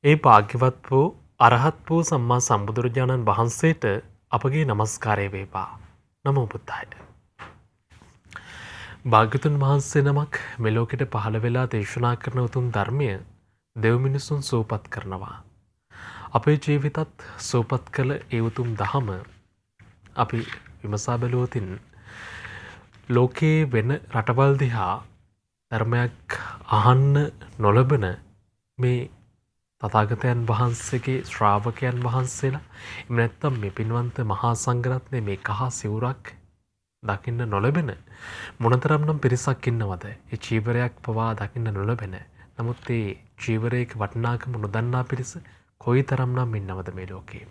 ඒ භාග්‍යවත් වූ අරහත් වූ සම්මා සම්බුදුරජාණන් වහන්සේට අපගේ නමස්කාරය වේවා. නමෝ බුද්ධාය. භාග්‍යතුන් වහන්සේ නමක් මෙලෝකෙට පහළ වෙලා දේශනා කරන උතුම් ධර්මය දෙව් මිනිසුන් සූපත් කරනවා. අපේ ජීවිතත් සූපත් කළ ඒ උතුම් දහම අපි විමසා බැලුවොතින් ලෝකයේ වෙන රටවල් දිහා ධර්මයක් අහන්න නොලබන මේ තථාගතයන් වහන්සේගේ ශ්‍රාවකයන් වහන්සේලා එහෙම නැත්නම් මේ පින්වන්ත මහා සංඝරත්නයේ මේ කහ සිවුරක් දකින්න නොලබෙන මොනතරම්නම් පිරිසක් ඉන්නවද? ඒ චීවරයක් පවා දකින්න නොලබෙන. නමුත් ඒ චීවරයක වටිනාකම නොදන්නා පිරිස කොයිතරම්නම් ඉන්නවද මේ ලෝකේ?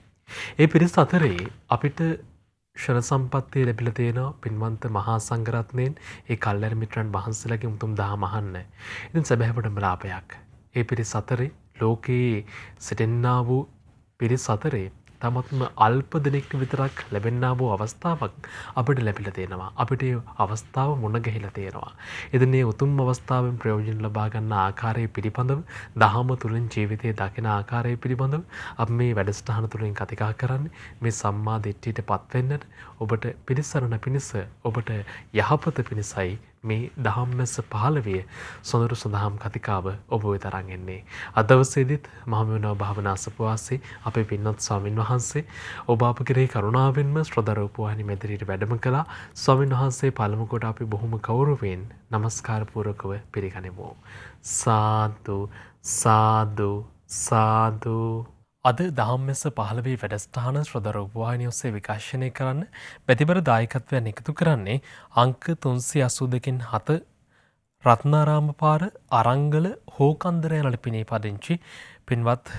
ඒ පිරිස අතරේ අපිට ක්ෂණ සම්පත්තිය ලැබිලා තියෙනවා පින්වන්ත මහා සංඝරත්නයෙන් ඒ කල්යාණ මිත්‍රයන් වහන්සේලාගේ උතුම් දහම අහන්න. ඉතින් සැබෑවටම ලාභයක්. ඒ පිරිස අතරේ ලෝකයේ සිටින්නා වූ පිරිස අතරේ තමත්ම අල්ප දෙනෙක් විතරක් ලැබෙන්නා වූ අවස්ථාවක් අපිට ලැබිලා තියෙනවා. අපිට ඒ අවස්ථාව මුණ ගැහිලා තියෙනවා. ඉතින් මේ උතුම් අවස්ථාවෙන් ප්‍රයෝජන ලබා ගන්න ආකාරය පිළිබඳව දහම තුලින් ජීවිතයේ දකින ආකාරය පිළිබඳව අපි මේ වැඩසටහන තුලින් කතා කරන්නේ මේ සම්මා දිට්ඨියටපත් වෙන්නට ඔබට පිළිසරණ පිණිස ඔබට යහපත පිණිසයි මේ දහම් මැස 15 සොඳුරු සඳහම් කතිකාව ඔබ වෙත අරන් එන්නේ. අද දවසේදීත් මහමෙවුනා භාවනා සපුවාසේ අපේ පින්වත් ස්වාමින් වහන්සේ ඔබ අප කෙරෙහි කරුණාවෙන්ම ශ්‍රද්ධා රූපවාහිනී මෙදිරියට වැඩම කළා. ස්වාමින් වහන්සේ පළමු කොට අපි බොහොම ගෞරවයෙන් নমස්කාර පූර්වකව පිළිගනිමු. සාදු සාදු සාදු. අද දහම්මැස 15 වැඩසටහන ශ්‍රද්ධා රූපවාහිනිය ඔස්සේ විකාශනය කරන්න ප්‍රතිබර දායකත්වයන් එකතු කරන්නේ අංක 382කින් 7 රත්නාරාම පාර අරංගල හෝකන්දර යන ලිපිනේ පදිංචි පින්වත්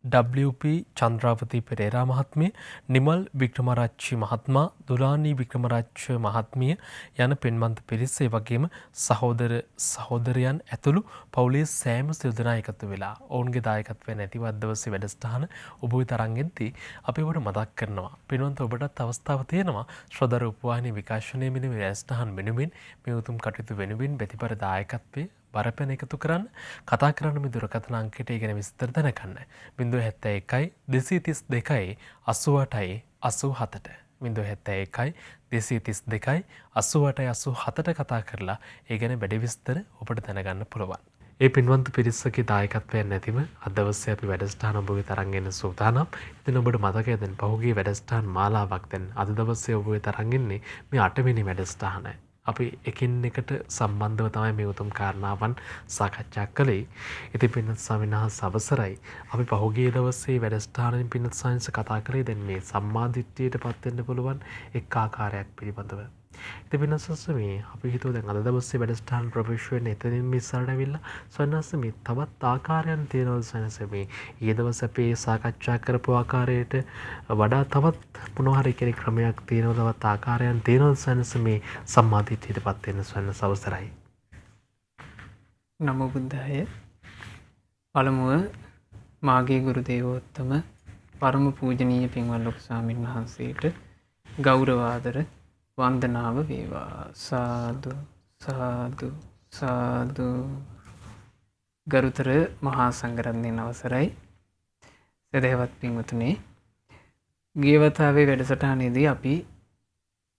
WP චන්ද්‍රාවති පෙරේරා මහත්මිය, නිමල් වික්‍රමරාජ්‍ය මහත්මයා, දුලානී වික්‍රමරාජ්‍ය මහත්මිය යන පින්වන්ත පිරිස ඒ වගේම සහෝදර සහෝදරයන් ඇතුළු පවුලේ සෑම සියලු දෙනා එකතු වෙලා ඔවුන්ගේ දායකත්වයෙන් ඇතිව අද දවසේ වැඩසටහන ඔබ වෙත අරන් එද්දී අපි ඔබට මතක් කරනවා. පින්වන්ත ඔබටත් අවස්ථාව තියෙනවා ශ්‍රද්ධා රූපවාහිනී විකාශනයේ මෙන්න මේ වැඩසටහන් වෙනුවෙන් මේ උතුම් කටයුතු වෙනුවෙන් ප්‍රතිපර දායකත්වයේ බරපැන එකතු කරන්න කතා කරන්න මේ දුරකථන අංකයට ගැන විස්තර දැනගන්න 071 232 88 87ට 071 232 88 87ට කතා කරලා ඒ ගැන වැඩි විස්තර ඔබට දැනගන්න පුළුවන්. ඒ පින්වන්ත පිරිසගේ දායකත්වයෙන් නැතිව අද දවසේ අපි වැඩසටහන ඔබ වෙත අරන් එන්න සූදානම්. ඉතින් ඔබට මතකයි දැන් පහුගිය වැඩසටහන් මාලාවක් දැන් අද දවසේ ඔබ වෙත අරන් එන්නේ මේ 8 වෙනි වැඩසටහන. අපි එකින් එකට සම්බන්ධව තමයි මේ උතුම් කාරණාවන් සාකච්ඡා කළේ. ඉතින් පින්වත් ස්වාමීන් වහන්සේ අවසරයි. අපි පහුගිය දවසේ වැඩසටහනින් පින්වත් සයන්ස් කතා කරේ දැන් මේ සම්මාදිට්ඨියටපත් වෙන්න පුළුවන් එක් ආකාරයක් පිළිබඳව. ඉතින් පින්වත් ස්වාමී අපි හිතුවා දැන් අද දවසේ වැඩසටහන ප්‍රවේශ වෙන්න එතනින් මේ ඉස්සරහට ඇවිල්ලා සයන්ස් මේ තවත් ආකාරයන් තියෙනවා සයන්ස් මේ ඊයේ දවසේ අපි සාකච්ඡා කරපු ආකාරයට වඩා තවත් මොනවා හරි කෙනෙක් ක්‍රමයක් තියෙනවා තවත් ආකාරයන් තියෙනවා සයන්ස් මේ සම්මාදිට්ඨියටපත් වෙන්න සයන්ස් අවසරයි. නමෝ බුද්ධාය. පළමුව මාගේ ගුරු දේවෝත්තම පරම පූජනීය පින්වත් ලොකු ස්වාමීන් වහන්සේට ගෞරව ආදර වන්දනාව වේවා. සාදු සාදු සාදු. ගරුතර මහා සංඝරත්නයන් අවසරයි. සදහවත් පින්වතුනි, ගිය වතාවේ වැඩසටහනේදී අපි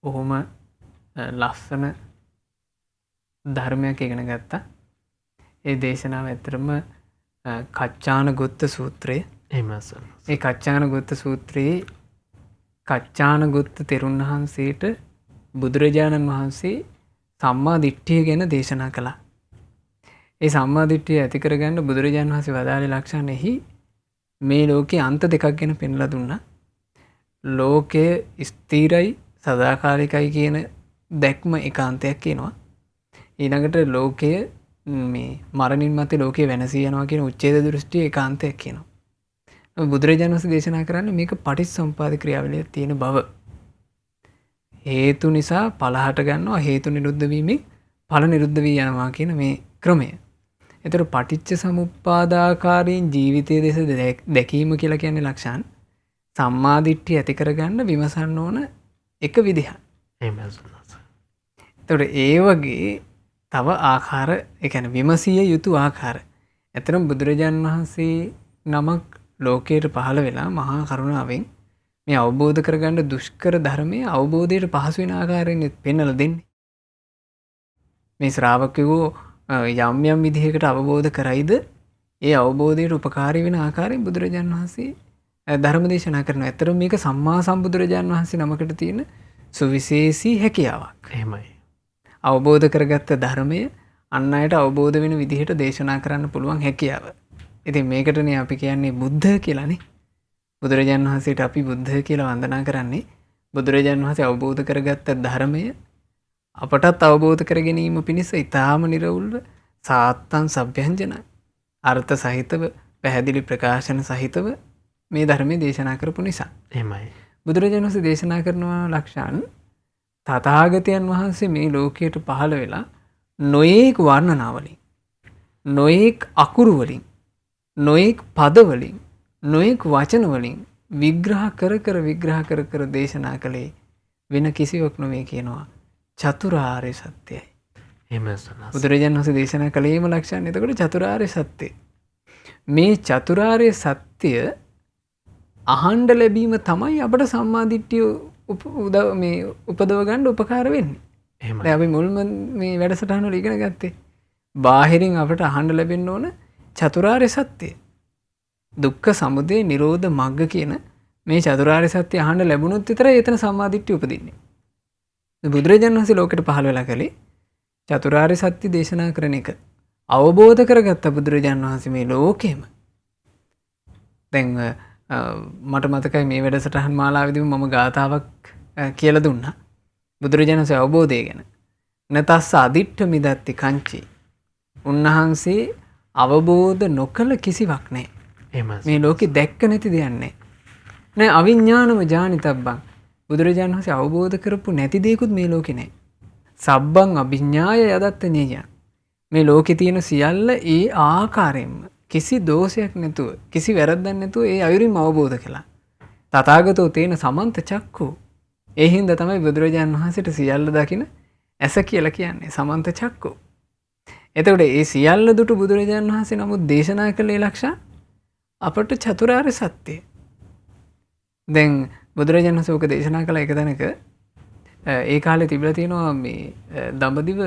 බොහොම ලස්සන ධර්මයක් ඉගෙන ගත්තා. ඒ දේශනාව ඇත්තටම කච්චානගොත්ත සූත්‍රය. ඒ කච්චානගොත්ත සූත්‍රයේ කච්චානගොත්ත තෙරුන් වහන්සේට බුදුරජාණන් වහන්සේ සම්මා දිට්ඨිය ගැන දේශනා කළා. ඒ සම්මා දිට්ඨිය ඇති කරගන්න බුදුරජාණන් වහන්සේ වදාළේ ලක්ෂණෙහි මේ ලෝකේ අන්ත දෙකක් ගැන පෙන්ලා දුන්නා. ලෝකය ස්ථිරයි සදාකාලිකයි කියන දැක්ම ඒකාන්තයක් කියනවා. ඊළඟට ලෝකය මේ මරණින් මත්තේ ලෝකේ වෙනසී යනවා කියන උච්ඡේද දෘෂ්ටිය ඒකාන්තයක් කියනවා. බුදුරජාණන් වහන්සේ දේශනා කරන්නේ මේක පටිච්චසමුපාද ක්‍රියාවලියේ තියෙන බව. හේතු නිසා ඵල හට ගන්නවා, හේතු නිරුද්ධ වීමෙන් ඵල නිරුද්ධ වී යනවා කියන මේ ක්‍රමය. ඒතර පටිච්ච සමුප්පාදාකාරයෙන් ජීවිතයේ දෙස දැකීම කියලා කියන්නේ ලක්ෂණ සම්මා දිට්ඨිය ඇති කරගන්න විමසන්න ඕන එක විදිහක්. ඒතර ඒ වගේ තව ආකාර, ඒ කියන්නේ විමසිය යුතු ආකාර. ඇත්තටම බුදුරජාණන් වහන්සේ නමක් ලෝකයට පහළ වෙලා මහා කරුණාවෙන් මේ අවබෝධ කරගන්න දුෂ්කර ධර්මයේ අවබෝධයට පහසු වෙන ආකාරයෙන් පෙන්වලා දෙන්නේ. මේ ශ්‍රාවකයෝ යම් යම් විදිහකට අවබෝධ කරයිද ඒ අවබෝධයට උපකාරී වෙන ආකාරයෙන් බුදුරජාණන් වහන්සේ ධර්ම දේශනා කරනවා. ඇත්තටම මේක සම්මා සම්බුදුරජාණන් වහන්සේ නමකට තියෙන සුවිශේෂී හැකියාවක්. එහෙමයි. අවබෝධ කරගත්ත ධර්මය අන් අයට අවබෝධ වෙන විදිහට දේශනා කරන්න පුළුවන් හැකියාව. ඉතින් මේකටනේ අපි කියන්නේ බුද්ධ කියලානේ. බුදුරජාණන් වහන්සේට අපි බුද්ධ කියලා වන්දනා කරන්නේ බුදුරජාණන් වහන්සේ අවබෝධ කරගත්ත ධර්මය අපටත් අවබෝධ කර ගැනීම පිණිස ඊටාම නිර්වුල්ව සාත්තං සભ્યංජන අර්ථ සහිතව පැහැදිලි ප්‍රකාශන සහිතව මේ ධර්මයේ දේශනා කරපු නිසා. එහෙමයි. බුදුරජාණන් වහන්සේ දේශනා කරනවා ලක්ෂණ තථාගතයන් වහන්සේ මේ ලෝකයට පහළ වෙලා නොයේක් වර්ණනාවලින් නොයේක් අකුරු වලින් නොයේක් පද වලින් නොයේක් වචන වලින් විග්‍රහ කර කර දේශනා කළේ වෙන කිසිවක් නෙවෙයි කියනවා චතුරාර්ය සත්‍යයි. එහෙමයි. බුදුරජාණන් වහන්සේ දේශනා කළේම ලක්ෂණ එතකොට චතුරාර්ය සත්‍යය. මේ චතුරාර්ය සත්‍ය අහන්න ලැබීම තමයි අපට සම්මාදිට්ඨිය උපදව ගන්න උපකාර වෙන්නේ. එහෙමයි. දැන් අපි මුල්ම මේ වැඩසටහන වල ඉගෙන ගත්තේ බාහිරින් අපට අහන්න ලැබෙන්න ඕන චතුරාර්ය සත්‍යය. දුක්ඛ සමුදය නිරෝධ මග්ග කියන මේ චතුරාර්ය සත්‍ය අහන්න ලැබුණොත් විතරයි එතන සම්මාදිට්ඨිය උපදින්නේ. බුදුරජාණන් වහන්සේ ලෝකෙට පහළ වෙලා කලේ චතුරාර්ය සත්‍ය දේශනා කරන එක අවබෝධ කරගත්ත බුදුරජාණන් වහන්සේ මේ ලෝකෙම දැන් මට මතකයි මේ වැඩසටහන් මාලාවේදී මම ගාථාවක් කියලා දුන්නා බුදුරජාණන් වහන්සේ අවබෝධය ගැන. නතස්ස අදිට්ඨ මිදත්ති කංචි. උන්වහන්සේ අවබෝධ නොකළ කිසිවක් නැහැ. එහෙමයි. මේ ලෝකෙ දැක්ක නැති දෙයක් නැහැ. නෑ අවිඥානම ජානිතබ්බං. බුදුරජාණන් වහන්සේ අවබෝධ කරපු නැති දෙයක්වත් මේ ලෝකේ නැහැ. සබ්බං අභිඥාය යදත්ත ඤේයං. මේ ලෝකේ තියෙන සියල්ල ඒ ආකාරයෙන්ම කිසි දෝෂයක් නැතුව කිසි වැරද්දක් නැතුව ඒ අයුරින්ම අවබෝධ කළා. තථාගතෝ තේන සමන්ත චක්ඛු. ඒ හින්දා තමයි බුදුරජාණන් වහන්සේට සියල්ල දකින ඇස කියලා කියන්නේ සමන්ත චක්ඛු. එතකොට ඒ සියල්ල දුටු බුදුරජාණන් වහන්සේ නමුත් දේශනා කළේ ලක්ෂණ අපට චතුරාර්ය සත්‍යය. දැන් බුදුරජාණන් වහන්සේ ඔක දේශනා කළ එක තැනක ඒ කාලේ තිබිලා තියෙනවා මේ දඹදිව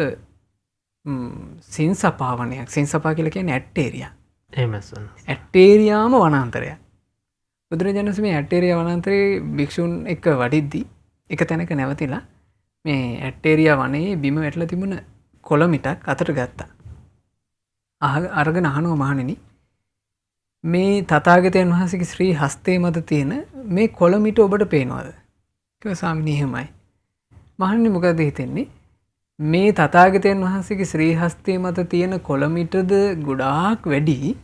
සින්සපාවනයක්. සින්සපා කියලා කියන්නේ ඇට්ටේරියා. එහෙමයි. ඇට්ටේරියාම වනාන්තරයක්. බුදුරජාණන් වහන්සේ මේ ඇට්ටේරියා වනාන්තරේ භික්ෂුන් එක්ක වඩිද්දී එක තැනක නැවතිලා මේ ඇට්ටේරියා වනයේ බිම වැටලා තිබුණ කොළ මිටක් අතට ගත්තා. අරගෙන අහනවා මහණෙනි මේ තථාගතයන් වහන්සේගේ ශ්‍රී හස්තේ මත තියෙන මේ කොළ මිට ඔබට පේනවද? කිව්වා ස්වාමීනි එහෙමයි. මහණෙනි මොකද හිතෙන්නේ? මේ තථාගතයන් වහන්සේගේ ශ්‍රී හස්තේ මත තියෙන කොළ මිටද ගොඩාක් වැඩි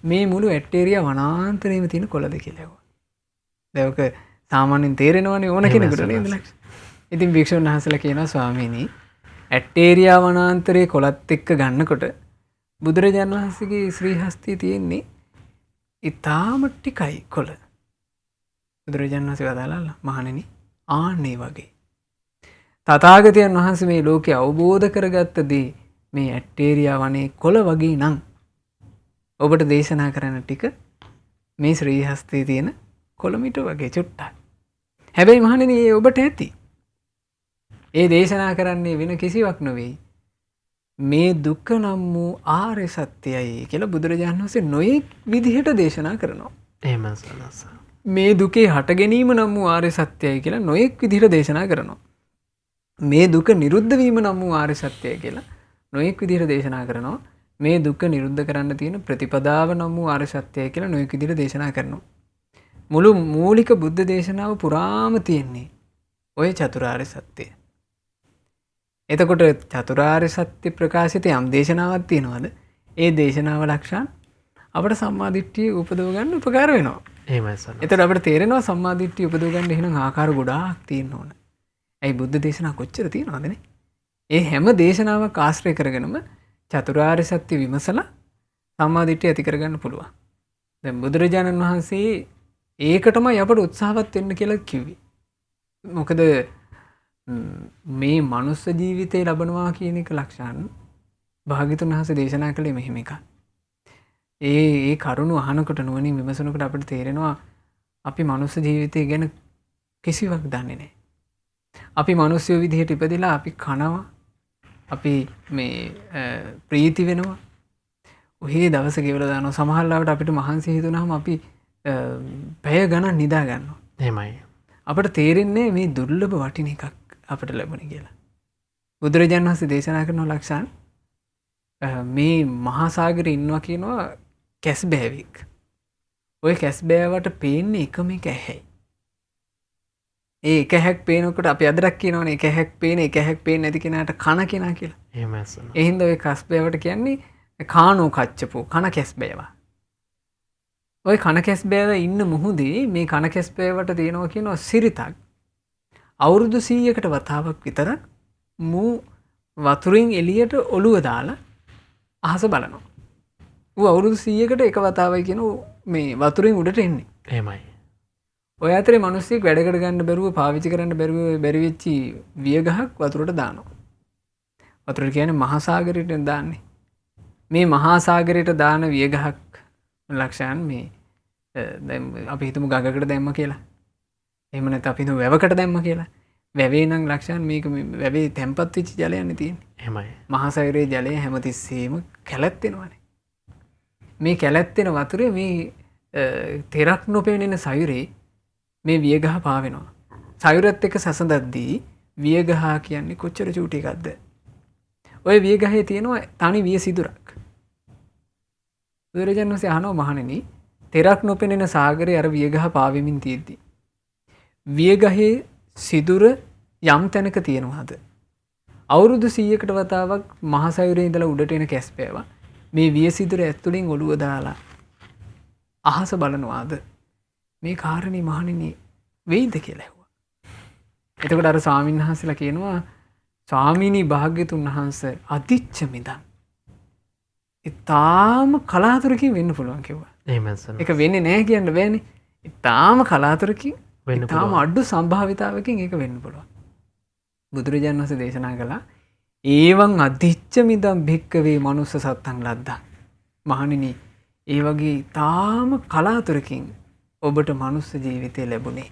මේ මුළු ඇට්ටේරියා වනාන්තරයේම තියෙන කොළද කියලා ඇහුවා. දැන් ඔක සාමාන්‍යයෙන් තේරෙනවනේ ඕන කෙනෙකුට නේද ලක්ෂ. ඉතින් භික්ෂුන් වහන්සේලා කියනවා ස්වාමීනි ඇට්ටේරියා වනාන්තරයේ කොළත් එක්ක ගන්නකොට බුදුරජාණන් වහන්සේගේ ශ්‍රී හස්තේ තියෙන්නේ ඊටාම ටිකයි කොළ. බුදුරජාණන් වහන්සේ වදාළා මහණෙනි ආන්නේ වගේ තථාගතයන් වහන්සේ මේ ලෝකේ අවබෝධ කරගත්ත දේ මේ ඇට්ටේරියා වනේ කොළ වගේ නම් ඔබට දේශනා කරන ටික මේ ශ්‍රී හස්තේ තියෙන කොළ මිට වගේ චුට්ටක්. හැබැයි මහණෙනි ඒ ඔබට ඇති. ඒ දේශනා කරන්නේ වෙන කිසිවක් නෙවෙයි. මේ දුක්ඛ නම් වූ ආර්ය සත්‍යයයි කියලා බුදුරජාණන් වහන්සේ නොයෙක් විදිහට දේශනා කරනවා. එහෙමයි සනස. මේ දුකේ හට ගැනීම නම් වූ ආර්ය සත්‍යයයි කියලා නොයෙක් විදිහට දේශනා කරනවා. මේ දුක නිරුද්ධ වීම නම් වූ ආර්ය සත්‍යය කියලා නොයෙක් විදිහට දේශනා කරනවා. මේ දුක නිරුද්ධ කරන්න තියෙන ප්‍රතිපදාව නම් වූ ආර්ය සත්‍යය කියලා නොයෙක් විදිහට දේශනා කරනවා. මුළු මූලික බුද්ධ දේශනාව පුරාම තියෙන්නේ ඔය චතුරාර්ය සත්‍යය. එතකොට චතුරාර්ය සත්‍ය ප්‍රකාශිත යම් දේශනාවක් තියෙනවද? ඒ දේශනාව ලක්ෂණ අපට සම්මාදිට්ඨිය උපදව ගන්න උපකාර වෙනවා. එහෙමයි සනස. එතකොට අපිට තේරෙනවා සම්මාදිට්ඨිය උපදව ගන්න එහෙනම් ආකාර ගොඩාක් තියෙන්න ඕන. ඇයි බුද්ධ දේශනා කොච්චර තියෙනවදනේ? ඒ හැම දේශනාවක් ආශ්‍රය කරගෙනම චතුරාර්ය සත්‍ය විමසලා සම්මාදිට්ඨිය ඇති කරගන්න පුළුවන්. දැන් බුදුරජාණන් වහන්සේ ඒකටමයි අපට උත්සාහවත් වෙන්න කියලා කිව්වේ. මොකද මේ මනුස්ස ජීවිතේ ලබනවා කියන එක ලක්ෂණ භාග්‍යතුන් වහන්සේ දේශනා කළේ මෙහෙම එකක්. ඒ කරුණු අහනකොට නුවණින් විමසනකොට අපිට තේරෙනවා අපි මනුස්ස ජීවිතය ගැන කිසිවක් දන්නේ නැහැ. අපි මිනිස්සු විදිහට ඉපදිලා අපි කනවා. අපි මේ ප්‍රීති වෙනවා. ඔහේ දවස ගෙවලා දානවා. සමහර ලාවට අපිට මහන්සි හිතුනහම අපි පැය ගණන් නිදා ගන්නවා. එහෙමයි. අපිට තේරෙන්නේ මේ දුර්ලභ වටින එකක් අපිට ලැබුණේ කියලා. බුදුරජාණන් වහන්සේ දේශනා කරන ලක්ෂණ මේ මහා සාගරේ ඉන්නවා කියනවා කැස් බෑවෙක්. ඔය කැස් බෑවට පේන්නේ එකම එක ඇහැයි. ඒ එක හැක් පේනකොට අපි අදරක් කියනවනේ එක හැක් පේන එක හැක් පේන්නේ නැති කෙනාට කන කෙනා කියලා. එහෙම ඇසන. ඒ හින්දා ඔය කැස් බෑවට කියන්නේ කානෝ කච්චපෝ කන කැස් බෑවා. ඔය කන කැස් බෑව ඉන්න මුහුදේ මේ කන කැස් බෑවට තියෙනවා කියනවා සිරිතක්. අවුරුදු 100කට වතාවක් විතරක් මූ වතුරින් එළියට ඔළුව දාලා අහස බලනවා. ඌ අවුරුදු 100කට එක වතාවයි කියන මේ වතුරින් උඩට එන්නේ. එහෙමයි. ඔය අතරේ මිනිස්සෙක් වැඩකට ගන්න බැරුව පාවිච්චි කරන්න බැරි වෙච්ච වියගහක් වතුරට දානවා. වතුර කියන්නේ මහා සාගරයට දාන්නේ. මේ මහා සාගරයට දාන වියගහක් ලක්ෂයන් මේ දැන් අපි හිතමු ගඟකට දැම්ම කියලා. එහෙම නැත්නම් අපි හිතමු වැවකට දැම්ම කියලා. වැවේ නම් ලක්ෂයන් මේක වැවේ තැම්පත් වෙච්ච ජලයක්නේ තියෙන්නේ. එහෙමයි. මහා සාගරයේ ජලය හැමතිස්සෙම කැළැත්තෙනවානේ. මේ කැළැත්තෙන වතුරේ මේ තෙරක් නොපෙනෙන සයුරේ මේ වියගහ පාවෙනවා. සයුරත් එක්ක සසඳද්දී වියගහ කියන්නේ කොච්චර චූටි එකක්ද? ඔය වියගහේ තියෙනවා තනි විය සිදුරක්. බුදුරජාණන් වහන්සේ අහනවා මහණෙනි තෙරක් නොපෙනෙන සාගරේ අර වියගහ පාවෙමින් තියෙද්දි වියගහේ සිදුර යම් තැනක තියෙනවාද? අවුරුදු 100කට වතාවක් මහා සයුරේ ඉඳලා උඩට එන කැස් පෑවා මේ විය සිදුර ඇතුලින් ඔළුව දාලා අහස බලනවාද? මේ කාරණේ මහණෙනි වෙයිද කියලා ඇහුවා. එතකොට අර ස්වාමීන් වහන්සේලා කියනවා ස්වාමීනි භාග්‍යතුන් වහන්සේ අතිච්ච මිදන්. ඊටාම කලාතුරකින් වෙන්න පුළුවන් කිව්වා. එහෙමයි සර්. ඒක වෙන්නේ නැහැ කියන්න බෑනේ. ඊටාම කලාතුරකින් වෙන්න ඊටාම අඩු සම්භාවිතාවකින් ඒක වෙන්න පුළුවන්. බුදුරජාණන් වහන්සේ දේශනා කළා ඒවං අතිච්ච මිදන් භික්කවේ මනුස්ස සත්තං ලද්දා. මහණෙනි ඒ වගේ ඊටාම කලාතුරකින් ඔබට මනුස්ස ජීවිතය ලැබුණේ.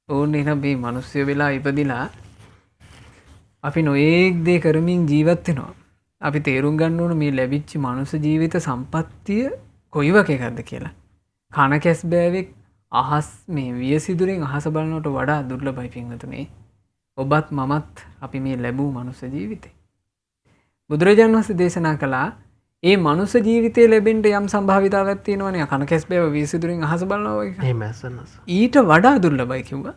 ඕන්නේ නම් මේ මිනිස්සු වෙලා ඉපදිලා අපි නොඑක් දේ කරමින් ජීවත් වෙනවා. අපි තේරුම් ගන්න ඕන මේ ලැබිච්ච මනුස්ස ජීවිත සම්පත්තිය කොයි වගේ එකක්ද කියලා. කන කැස් බෑවෙක් අහස් මේ වියසිදුරෙන් අහස බලනවට වඩා දුර්ලභයි පින්වතුනි. ඔබත් මමත් අපි මේ ලැබූ මනුස්ස ජීවිතේ. බුදුරජාණන් වහන්සේ දේශනා කළා ඒ මනුස්ස ජීවිතය ලැබෙන්න යම් සම්භාවිතාවක් තියෙනවනේ. කන කැස් බෑව වියසිදුරෙන් අහස බලනවා වගේ. එහෙම ඇසන. ඊට වඩා දුර්ලභයි කිව්වා.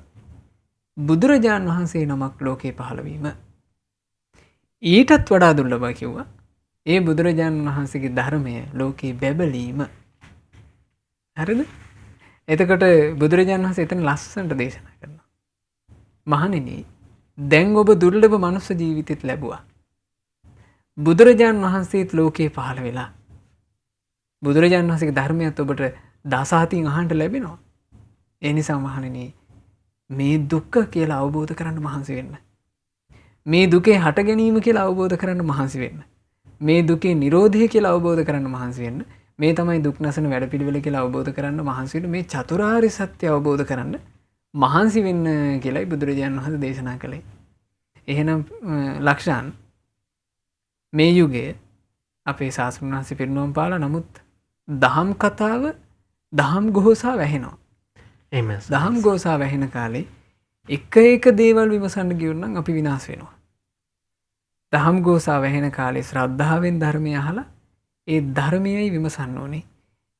බුදුරජාණන් වහන්සේ නමක් ලෝකේ පහළ වීම. ඊටත් වඩා දුර්ලභයි කිව්වා. ඒ බුදුරජාණන් වහන්සේගේ ධර්මය ලෝකේ බැබලීම. හරිද? එතකොට බුදුරජාණන් වහන්සේ එතන ලස්සනට දේශනා කරනවා. මහණෙනි දැන් ඔබ දුර්ලභ මනුස්ස ජීවිතෙත් ලැබුවා. බුදුරජාණන් වහන්සේත් ලෝකේ පහළ වෙලා. බුදුරජාණන් වහන්සේගේ ධර්මයත් ඔබට දසහතින් අහන්න ලැබෙනවා. ඒ නිසා මහණෙනි මේ දුක්ඛ කියලා අවබෝධ කරගන්න මහන්සි වෙන්න. මේ දුකේ හට ගැනීම කියලා අවබෝධ කරගන්න මහන්සි වෙන්න. මේ දුකේ නිරෝධය කියලා අවබෝධ කරගන්න මහන්සි වෙන්න. මේ තමයි දුක් නැසන වැඩපිළිවෙල කියලා අවබෝධ කරගන්න මහන්සි වෙන්න. මේ චතුරාර්ය සත්‍ය අවබෝධ කරගන්න මහන්සි වෙන්න කියලායි බුදුරජාණන් වහන්සේ දේශනා කළේ. එහෙනම් ලක්ෂාන් මේ යුගයේ අපේ ශාස්ත්‍රඥ වහන්සේ පිරිනොම් පාලා නමුත් දහම් කතාව දහම් ගෝසා වැහෙනවා. එහෙම දහම් ගෝසා වැහෙන කාලේ එක එක දේවල් විමසන්න ගියොත් නම් අපි විනාශ වෙනවා. දහම් ගෝසා වැහෙන කාලේ ශ්‍රද්ධාවෙන් ධර්මය අහලා ඒ ධර්මයයි විමසන්න ඕනේ.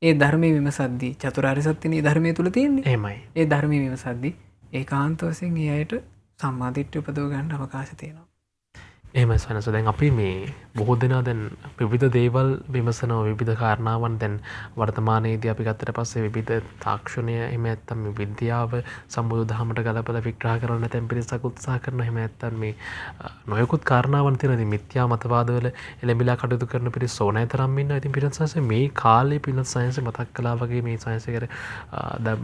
ඒ ධර්මයේ විමසද්දී චතුරාර්ය සත්‍යනේ ධර්මයේ තුල තියෙන්නේ. එහෙමයි. ඒ ධර්මයේ විමසද්දී ඒකාන්ත වශයෙන් ඒ අයට සම්මාදිට්ඨිය උපදව ගන්න අවකාශය තියෙනවා. එහෙමයි සනස. දැන් අපි මේ බොහෝ දෙනා දැන් විවිධ දේවල් විමසනවා, විවිධ කාරණාවන් දැන් වර්තමානයේදී අපි ගත්තට පස්සේ විවිධ තාක්ෂණය එහෙම නැත්නම් මේ විද්‍යාව සම්බුදු දහමට ගලපලා විග්‍රහ කරන්න නැත්නම් පිරිසක් උත්සාහ කරනවා. එහෙම නැත්නම් මේ නොයෙකුත් කාරණාවන් තියෙනවා. ඉතින් මිත්‍යා මතවාදවල එළඹිලා කටයුතු කරන පිරිස ඕනෑ තරම් ඉන්නවා. ඉතින් පිරිසස මේ කාලේ පිළිත් සයන්ස් මතක් කළා වගේ මේ සයන්ස් එකේ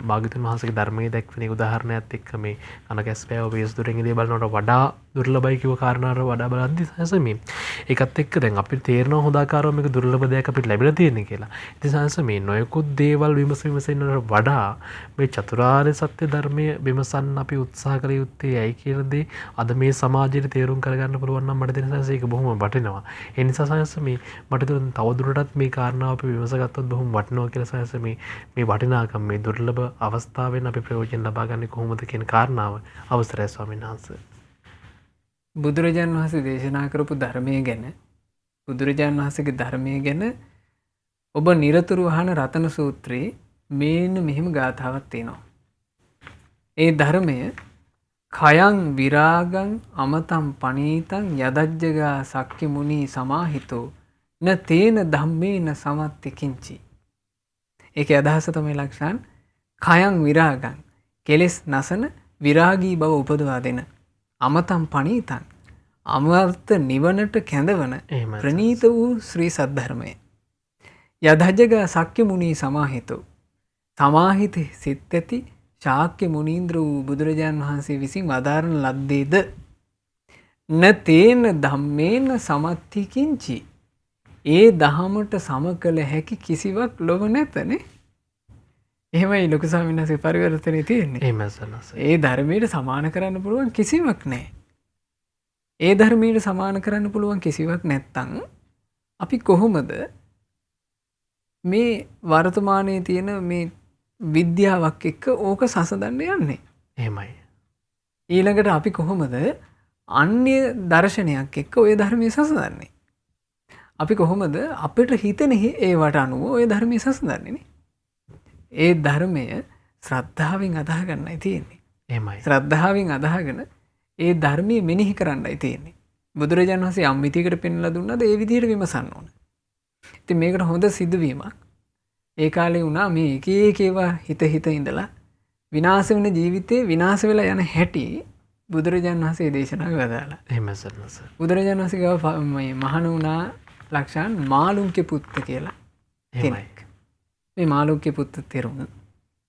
භාග්‍යවතුන් වහන්සේගේ ධර්මයේ දැක්වෙන උදාහරණයක් එක්ක මේ අනගැස් බෑව වේස් දුරින් ඉදී බලනකොට වඩා දුර්ලභයි කිව්ව කාරණාවට වඩා බලද්දි සයන්ස් මේ ඒකත් එක්ක එක්ක දැන් අපිට තේරෙනවා හොඳ ආකාරව මේක දුර්ලභ දෙයක් අපිට ලැබිලා තියෙන කියලා. ඉතින් සංස මේ නොයෙකුත් දේවල් විමසන්නට වඩා මේ චතුරාර්ය සත්‍ය ධර්මය විමසන්න අපි උත්සාහ කළ යුත්තේ ඇයි කියන දේ අද මේ සමාජයේ තේරුම් කරගන්න පුළුවන් නම් මට දෙන සංස ඒක බොහොම වටිනවා. ඒ නිසා සංස මේ මට තවදුරටත් මේ කාරණාව අපි විමසගත්තොත් බොහොම වටිනවා කියලා සංස මේ වටිනාකම මේ දුර්ලභ අවස්ථාවෙන් අපි ප්‍රයෝජන ලබා ගන්න කොහොමද කියන කාරණාව අවසරයි ස්වාමීන් වහන්සේ. බුදුරජාණන් වහන්සේ දේශනා කරපු ධර්මය ගැන බුදුරජාණන් වහන්සේගේ ධර්මය ගැන ඔබ නිරතුරු අහන රතන සූත්‍රයේ මේන්න මෙහෙම ගාථාවක් තියෙනවා. ඒ ධර්මය කයං විරාගං අමතම් පනීතං යදජ්ජගා සක්්‍ය මුනි සමාහිතෝ න තේන ධම්මේන සමත්තිකින්චි. ඒක අදහස තමයි ලක්ෂාන් කයං විරාගං කෙලෙස් නසන විරාගී බව උපදවා දෙන අමතම් පනීතන් අමර්ථ නිවනට කැඳවන ප්‍රනීත වූ ශ්‍රී සද්ධර්මය. යදජග සක්්‍ය මුණී සමාහිතෝ සමාහිත සිත් ඇති ශාක්‍ය මුණීන්ද්‍ර වූ බුදුරජාණන් වහන්සේ විසින් වදාරණ ලද්දේද න තේන ධම්මේන සමත්තිකින්චි. ඒ දහමට සම කළ හැකි කිසිවක් ලොව නැතනේ. එහෙමයි ලොකු ස්වාමීන් වහන්සේ පරිවර්තනයේ තියෙන්නේ. ඒ ධර්මයට සමාන කරන්න පුළුවන් කිසිවක් නැහැ. ඒ ධර්මයට සමාන කරන්න පුළුවන් කිසිවක් නැත්තම් අපි කොහොමද මේ වර්තමානයේ තියෙන මේ විද්‍යාවක් එක්ක ඕක සසඳන්න යන්නේ? එහෙමයි. ඊළඟට අපි කොහොමද අන්‍ය දර්ශනයක් එක්ක ওই ධර්මයේ සසඳන්නේ? අපි කොහොමද අපිට හිතෙන ඒවට අනුව ওই ධර්මයේ සසඳන්නේ? ඒ ධර්මය ශ්‍රද්ධාවෙන් අදහ ගන්නයි තියෙන්නේ. එහෙමයි. ශ්‍රද්ධාවෙන් අදහගෙන ඒ ධර්මයේ මෙනෙහි කරන්නයි තියෙන්නේ. බුදුරජාණන් වහන්සේ යම් විදියකට පෙන්වලා දුන්නාද ඒ විදියට විමසන්න ඕන. ඉතින් මේකට හොඳ සිදුවීමක්. ඒ කාලේ වුණා මේ එක එක ඒවා හිත ඉඳලා විනාශ වෙන ජීවිතේ විනාශ වෙලා යන හැටි බුදුරජාණන් වහන්සේ දේශනාවේ වදාලා. එහෙමයි සර්. බුදුරජාණන් වහන්සේ ගාව මහණ වුණා ලක්ෂාන් මාළුන්ගේ පුත්ත කියලා කෙනෙක්. මේ මාළුක්‍ය පුත්ත තෙරුණ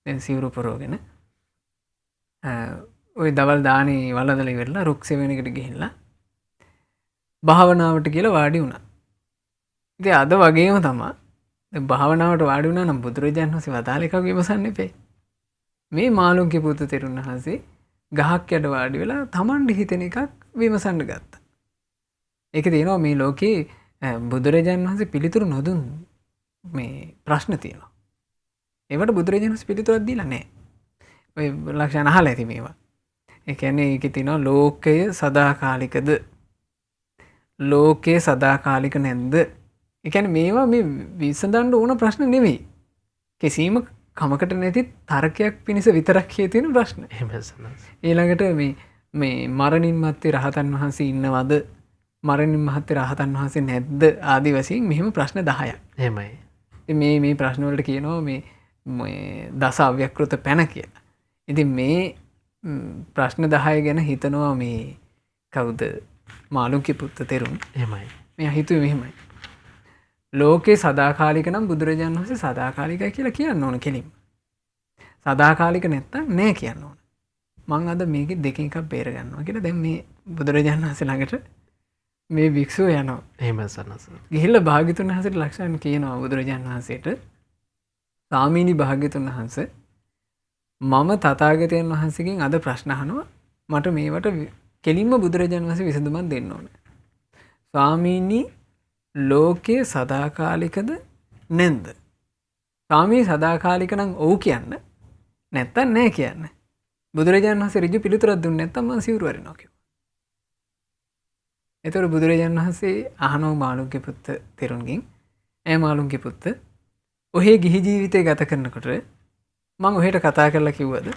දැන් සිවුරු පරවගෙන ඔය දවල් දානේ වලදල ඉවරලා රුක් සෙවෙනකට ගිහිල්ලා භාවනාවට කියලා වාඩි වුණා. ඉතින් අද වගේම තමයි දැන් භාවනාවට වාඩි වුණා නම් බුදුරජාණන් වහන්සේ වදාළ එකක් විමසන්න එපේ. මේ මාළුක්‍ය පුත්ත තෙරුණ වහන්සේ ගහක් යට වාඩි වෙලා Tamande හිතෙන එකක් විමසන්න ගත්තා. ඒක තියෙනවා මේ ලෝකේ බුදුරජාණන් වහන්සේ පිළිතුරු නොදුන් මේ ප්‍රශ්න තියෙනවා. ඒවට බුදුරජාණන් වහන්සේ පිළිතුරක් දීලා නැහැ. ඔය ලක්ෂණ අහලා ඇති මේවා. ඒ කියන්නේ ඒකේ තියෙනවා ලෝකය සදාකාලිකද? ලෝකේ සදාකාලික නැද්ද? ඒ කියන්නේ මේවා මේ විසඳන්න ඕන ප්‍රශ්න නෙවෙයි. කිසිම කමකට නැති තර්කයක් පිණිස විතරක් කිය තියෙන ප්‍රශ්න. ඊළඟට මේ මරණින් මත්තේ රහතන් වහන්සේ ඉන්නවද? මරණින් මත්තේ රහතන් වහන්සේ නැද්ද? ආදි වශයෙන් මෙහෙම ප්‍රශ්න 10ක්. එහෙමයි. මේ ප්‍රශ්න වලට කියනවා මේ දස අව්‍යක්ෘත පැන කියලා. ඉතින් මේ ප්‍රශ්න 10 ගැන හිතනවා මේ කවුද මාළුක්‍ය පුත්ත තෙරුන්. එහෙමයි. මෙයා හිතුවේ මෙහෙමයි. ලෝකේ සදාකාලික නම් බුදුරජාණන් වහන්සේ සදාකාලිකයි කියලා කියන්න ඕන කෙලින්ම. සදාකාලික නැත්තම් නෑ කියන්න ඕන. මං අද මේකේ දෙකෙන් එකක් බේර ගන්නවා කියලා දැන් මේ බුදුරජාණන් වහන්සේ ළඟට මේ භික්ෂුව යනවා. එහෙමයි සනස. ගිහිල්ලා භාග්‍යතුන් වහන්සේට ලක්ෂණ කියනවා බුදුරජාණන් වහන්සේට සාමීනි භාග්‍යතුන් වහන්සේ මම තථාගතයන් වහන්සේගෙන් අද ප්‍රශ්න අහනවා මට මේවට කෙලින්ම බුදුරජාණන් වහන්සේ විසඳුමක් දෙන්න ඕන. ස්වාමීනි ලෝකේ සදාකාලිකද නැද්ද? ස්වාමී සදාකාලික නම් ඔව් කියන්න නැත්තම් නැහැ කියන්න. බුදුරජාණන් වහන්සේ ඍජු පිළිතුරක් දුන්නේ නැත්තම් මම සිවුරු අරිනවා කිව්වා. ඒතර බුදුරජාණන් වහන්සේ අහනෝ මාළුක්‍ය පුත්ත තෙරුන්ගෙන් "ඈ මාළුක්‍ය පුත්ත ඔහේ ගිහි ජීවිතය ගත කරනකොට මං ඔහෙට කතා කරලා කිව්වද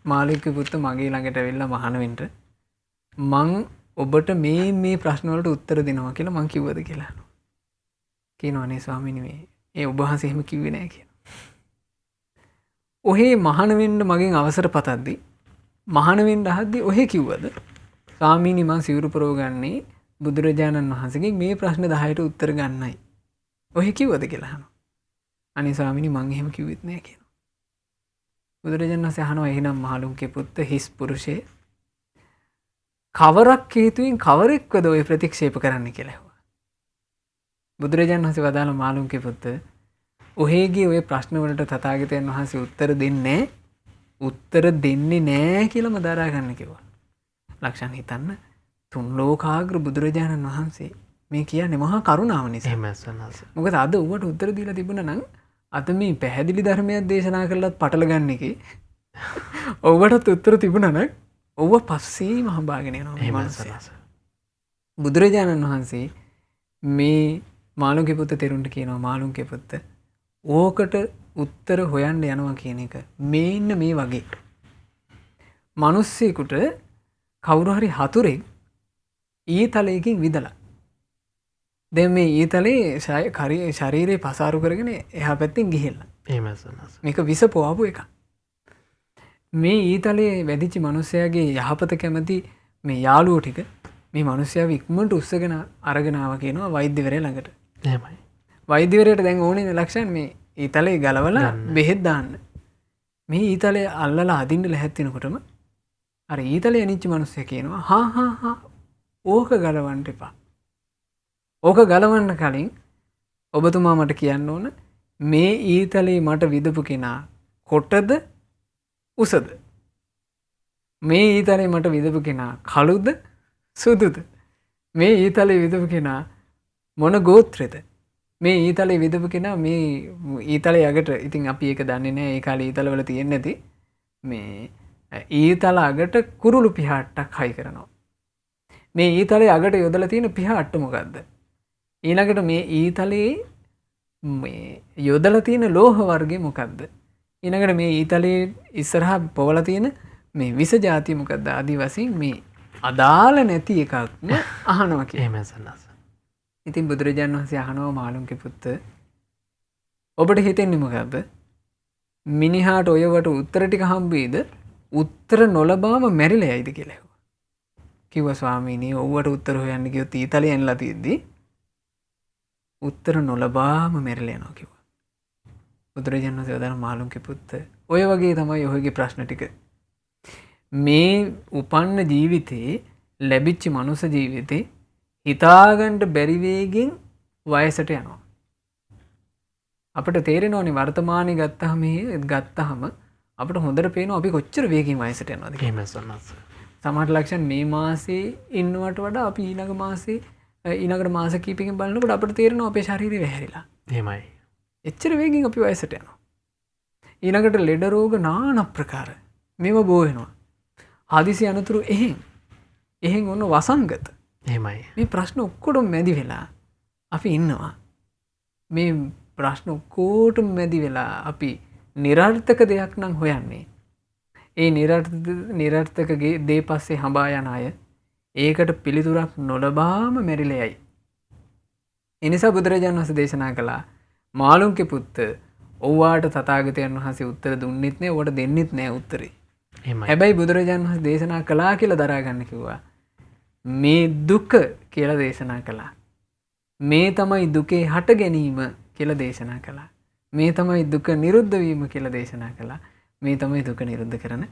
මාළුක්‍ය පුත්ත මගේ ළඟට ඇවිල්ලා මහාන වෙන්න මං ඔබට මේ ප්‍රශ්න වලට උත්තර දෙනවා කියලා මං කිව්වද කියලා අහනවා. කියනවා නේ ස්වාමීනි මේ ඒ ඔබ වහන්සේ එහෙම කිව්වේ නෑ කියනවා. ඔහේ මහාන වෙන්න මගෙන් අවසර පතද්දි මහාන වෙන්න අහද්දි ඔහේ කිව්වද ස්වාමීනි මං සිවුරු පරව ගන්නේ බුදුරජාණන් වහන්සේගෙන් මේ ප්‍රශ්න 10ට උත්තර ගන්නයි. ඔහේ කිව්වද කියලා අහනවා. අනේ ස්වාමීනි මං එහෙම කිව්වෙත් නෑ කියනවා. බුදුරජාණන් වහන්සේ අහනවා එහෙනම් මාළුක්‍ය පුත්ත හිස් පුරුෂේ කවරක් හේතුවෙන් කවරෙක්වද ඔය ප්‍රතික්ෂේප කරන්න කියලා ඇහුවා. බුදුරජාණන් වහන්සේ වදාළ මාළුන්ගේ පුත්ත ඔහේගේ ඔය ප්‍රශ්න වලට තථාගතයන් වහන්සේ උත්තර දෙන්නේ නෑ කියලාම දරා ගන්න කිව්වා. ලක්ෂණ හිතන්න තුන් ලෝකාග්‍ර බුදුරජාණන් වහන්සේ මේ කියන්නේ මහා කරුණාව නිසා. මොකද අද ඌට උත්තර දීලා තිබුණා නම් අද මේ පැහැදිලි ධර්මයක් දේශනා කරලත් පටල ගන්න එකේ ඔව්වටත් උත්තර තිබුණා නම් ඔව්ව පස්සේම හඹාගෙන යනවා මේ මනසයා. බුදුරජාණන් වහන්සේ මේ මාළුන්ගේ පුත්ත තෙරුන්ට කියනවා මාළුන්ගේ පුත්ත ඕකට උත්තර හොයන්න යනවා කියන එක මේන්න මේ වගේ මිනිස්සෙකුට කවුරු හරි හතුරෙක් ඊතලයකින් විදලා දැන් මේ ඊතලේ ශරීරේ පසාරු කරගෙන එහා පැත්තෙන් ගිහිල්ලා මේක විස පොවපු එක මේ ඊතලේ වැදිච්ච මිනිස්සයාගේ යහපත කැමති මේ යාළුවෝ ටික මේ මිනිස්සයාව ඉක්මනට උස්සගෙන අරගෙන ආවා කියනවා වෛද්‍යවරයා ළඟට. එහෙමයි. වෛද්‍යවරයාට දැන් ඕනේ ලක්ෂණ මේ ඊතලේ ගලවලා බෙහෙත් දාන්න. මේ ඊතලේ අල්ලලා අදින්න ලැහැත් වෙනකොටම අර ඊතලේ අනිච්ච මිනිස්සයා කියනවා හා ඕක ගලවන්න එපා. ඕක ගලවන්න කලින් ඔබතුමා මට කියන්න ඕන මේ ඊතලේ මට විදපු කෙනා කොටද උසද? මේ ඊතලේ මට විදපු කෙනා කළුද සුදුද? මේ ඊතලේ විදපු කෙනා මොන ගෝත්‍රෙද? මේ ඊතලේ විදපු කෙනා මේ ඊතලේ අගට ඉතින් අපි ඒක දන්නේ නැහැ ඒ කාලේ ඊතල වල තියෙන්නේ නැති මේ ඊතල අගට කුරුළු පිහාට්ටක් හයි කරනවා. මේ ඊතලේ අගට යොදලා තියෙන පිහාට්ට මොකද්ද? ඊළඟට මේ ඊතලේ මේ යොදලා තියෙන ලෝහ වර්ගය මොකද්ද? ඊළඟට මේ ඊතලේ ඉස්සරහා පොවලා තියෙන මේ විස જાතිය මොකද්ද? ආදි වශයෙන් මේ අදාළ නැති එකක්ම අහනවා කියන්නේ. ඉතින් බුදුරජාණන් වහන්සේ අහනවා මාළුන්ගේ පුත්ත ඔබට හිතෙන්නේ මොකද්ද? මිනිහාට ඔයවට උත්තර ටික හම්බෙයිද? උත්තර නොලබාම මැරිලා යයිද කියලා ඇහුවා. කිව්වා ස්වාමීනි ඔව්වට උත්තර හොයන්න ගියොත් ඊතලේ යන්නලා තියෙද්දි උත්තර නොලබාම මැරිලා යනවා කිව්වා. බුදුරජාණන් වහන්සේ වදාළ මාළුන්ගේ පුත්ත ඔය වගේ තමයි ඔයගේ ප්‍රශ්න ටික. මේ උපන්න ජීවිතේ ලැබිච්ච මනුස්ස ජීවිතේ හිතාගන්න බැරි වේගෙන් වයසට යනවා. අපිට තේරෙනවනේ වර්තමානයේ ගත්තාම අපිට හොඳට පේනවා අපි කොච්චර වේගෙන් වයසට යනවද කියලා. සමහර ලක්ෂණ මේ මාසේ ඉන්නවට වඩා අපි ඊළඟට මාස කීපකින් බලනකොට අපිට තේරෙනවා අපේ ශරීරය වැහැරිලා. එහෙමයි. එච්චර වේගෙන් අපි වයසට යනවා. ඊළඟට ලෙඩ රෝග নানা ප්‍රකාර මේව බෝ වෙනවා. හදිසි අනතුරු එහෙන් ඔන්න වසංගත. එහෙමයි. මේ ප්‍රශ්න ඔක්කොටම මැදි වෙලා අපි ඉන්නවා. මේ ප්‍රශ්න ඔක්කොටම මැදි වෙලා අපි නිරර්ථක දෙයක් නම් හොයන්නේ. ඒ නිරර්ථක දේ පස්සේ හඹා යන අය ඒකට පිළිතුරක් නොලබාම මැරිලා යයි. ඒ නිසා බුදුරජාණන් වහන්සේ දේශනා කළා මාළුන්ගේ පුත්ත ඔව්වාට තථාගතයන් වහන්සේ උත්තර දුන්නෙත් නෑ ඔවට දෙන්නෙත් නෑ උත්තරේ. හැබැයි බුදුරජාණන් වහන්සේ දේශනා කළා කියලා දරා ගන්න කිව්වා. මේ දුක කියලා දේශනා කළා. මේ තමයි දුකේ හට ගැනීම කියලා දේශනා කළා. මේ තමයි දුක නිරුද්ධ වීම කියලා දේශනා කළා. මේ තමයි දුක නිරුද්ධ කරන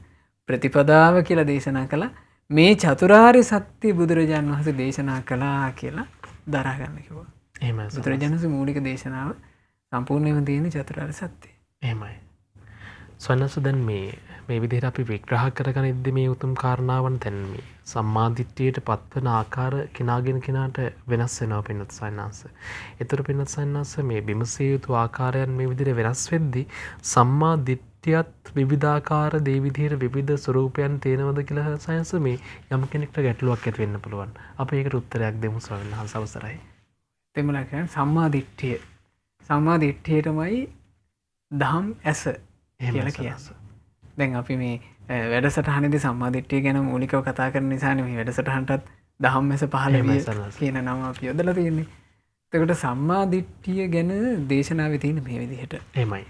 ප්‍රතිපදාව කියලා දේශනා කළා. මේ චතුරාර්ය සත්‍ය බුදුරජාණන් වහන්සේ දේශනා කළා කියලා දරා ගන්න කිව්වා. එහෙමයි. බුදුරජාණන් වහන්සේ මූලික දේශනාව සම්පූර්ණයෙන්ම තියෙන චතුරාර්ය සත්‍යය. එහෙමයි. සොන්නස දැන් මේ විදිහට අපි විග්‍රහ කරගෙන ඉද්දි මේ උතුම් කාරණාවන් දැන් මේ සම්මාදිට්ඨියට පත්වන ආකාර කෙනාගෙන කෙනාට වෙනස් වෙනවා පින්නත් සයන්නාංශ. ඒතර පින්නත් සයන්නාංශ මේ විමසිය යුතු ආකාරයන් මේ විදිහට වෙනස් වෙද්දී සම්මාදිට්ඨියත් විවිධාකාර දේ විදිහට විවිධ ස්වරූපයන් තේනවද කියලා සයන්ස මේ යම් කෙනෙක්ට ගැටලුවක් ඇති වෙන්න පුළුවන්. අපි ඒකට උත්තරයක් දෙමු සයන්නාංශ අවසරයි. දෙමුලා කියන්නේ සම්මාදිට්ඨිය. සම්මාදිට්ඨියටමයි දහම් ඇස කියලා කියන්නේ. දැන් අපි මේ වැඩසටහනේදී සම්මාදිට්ඨිය ගැන මූලිකව කතා කරන නිසානේ මේ වැඩසටහනටත් ධම්මස 15 කියන නම අපි යොදලා තියෙන්නේ. එතකොට සම්මාදිට්ඨිය ගැන දේශනාවේ තියෙන මේ විදිහට. එහෙමයි.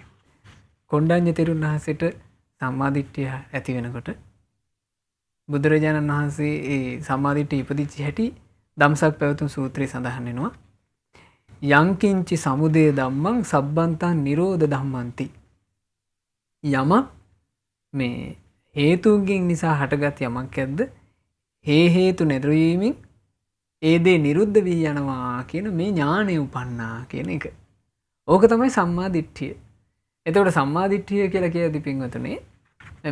කොණ්ඩඤ්ඤ තෙරුන් වහන්සේට සම්මාදිට්ඨිය ඇති වෙනකොට බුදුරජාණන් වහන්සේ ඒ සම්මාදිට්ඨිය ඉපදිච්ච හැටි ධම්සක් පැවතුම් සූත්‍රයේ සඳහන් වෙනවා. යංකින්චි සමුදය ධම්මං සබ්බන්තං නිරෝධ ධම්මන්ති. යම මේ හේතුන්ගෙන් නිසා හටගත් යමක් ඇද්ද හේතු නැතිවීමෙන් ඒ දේ නිරුද්ධ වී යනවා කියන මේ ඥානය උපන්නා කියන එක. ඕක තමයි සම්මා දිට්ඨිය. එතකොට සම්මා දිට්ඨිය කියලා කියද්දි පින්වතුනි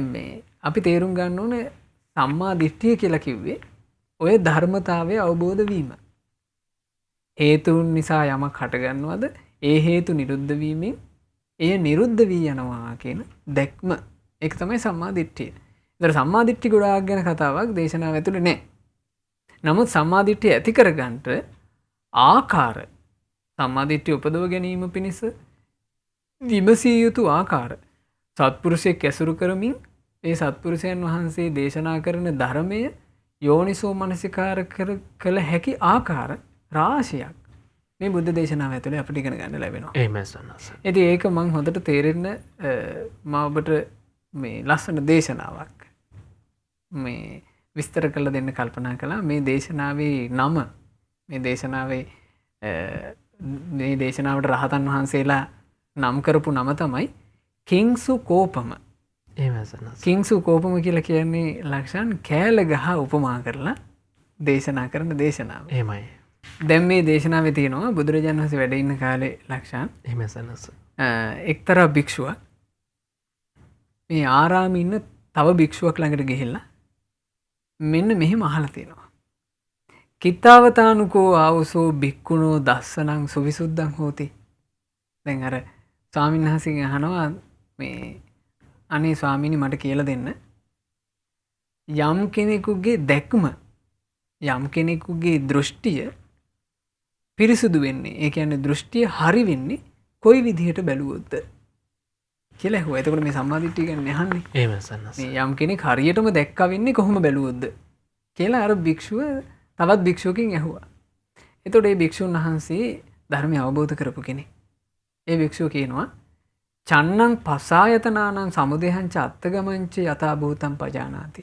මේ අපි තේරුම් ගන්න ඕනේ සම්මා දිට්ඨිය කියලා කිව්වේ ඔය ධර්මතාවය අවබෝධ වීම. හේතුන් නිසා යමක් හටගන්නවද ඒ හේතු නිරුද්ධ වීමෙන් එය නිරුද්ධ වී යනවා කියන දැක්ම. ඒක තමයි සම්මා දිට්ඨිය. ඒතර සම්මා දිට්ඨි ගොඩාක් ගැන කතාවක් දේශනාව ඇතුලේ නැහැ. නමුත් සම්මා දිට්ඨිය ඇති කරගන්නට ආකාර සම්මා දිට්ඨිය උපදව ගැනීම පිණිස විමසිය යුතු ආකාර සත්පුරුෂයෙක් ඇසුරු කරමින් ඒ සත්පුරුෂයන් වහන්සේ දේශනා කරන ධර්මය යෝනිසෝ මනසිකාර කළ හැකි ආකාර රාශියක් මේ බුද්ධ දේශනාව ඇතුලේ අපිට ඉගෙන ගන්න ලැබෙනවා. එහෙමයි සන්නස. ඉතින් ඒක මම හොඳට තේරෙන්න මම ඔබට මේ ලස්සන දේශනාවක් මේ විස්තර කරලා දෙන්න කල්පනා කළා. මේ දේශනාවේ නම මේ දේශනාවට රහතන් වහන්සේලා නම් කරපු නම තමයි කිංසු කෝපම. එහෙමයි සන්නස. කිංසු කෝපම කියලා කියන්නේ ලක්ෂණ කෑල ගහ උපමා කරලා දේශනා කරන දේශනාව. එහෙමයි. දැන් මේ දේශනාවේ තියෙනවා බුදුරජාණන් වහන්සේ වැඩ ඉන්න කාලේ ලක්ෂණ එහෙමයි සන්නස. එක්තරා භික්ෂුවක් මේ ආරාමේ ඉන්න තව භික්ෂුවක් ළඟට ගිහිල්ලා මෙන්න මෙහෙම අහලා තියෙනවා. කිත්තාවතානුකෝ ආවසෝ භික්ඛුනෝ දස්සනං සුවිසුද්ධං හෝති. දැන් අර ස්වාමීන් වහන්සේගෙන් අහනවා මේ අනේ ස්වාමීනි මට කියලා දෙන්න යම් කෙනෙකුගේ දැක්ම යම් කෙනෙකුගේ දෘෂ්ටිය පිරිසුදු වෙන්නේ ඒ කියන්නේ දෘෂ්ටිය හරි වෙන්නේ කොයි විදිහට බැලුවොත්ද කියලා ඇහුවා. එතකොට මේ සම්මාදිට්ඨිය ගැන අහන්නේ. එහෙමයි සන්නස. මේ යම් කෙනෙක් හරියටම දැක්කා වෙන්නේ කොහොම බැලුවොත්ද කියලා අර භික්ෂුව තවත් භික්ෂුවකින් ඇහුවා. එතකොට මේ භික්ෂුන් වහන්සේ ධර්මය අවබෝධ කරපු කෙනෙක්. ඒ භික්ෂුව කියනවා චන්නං පසායතනානං සමුදයංච අත්තගමංච යථා භූතං පජානාති.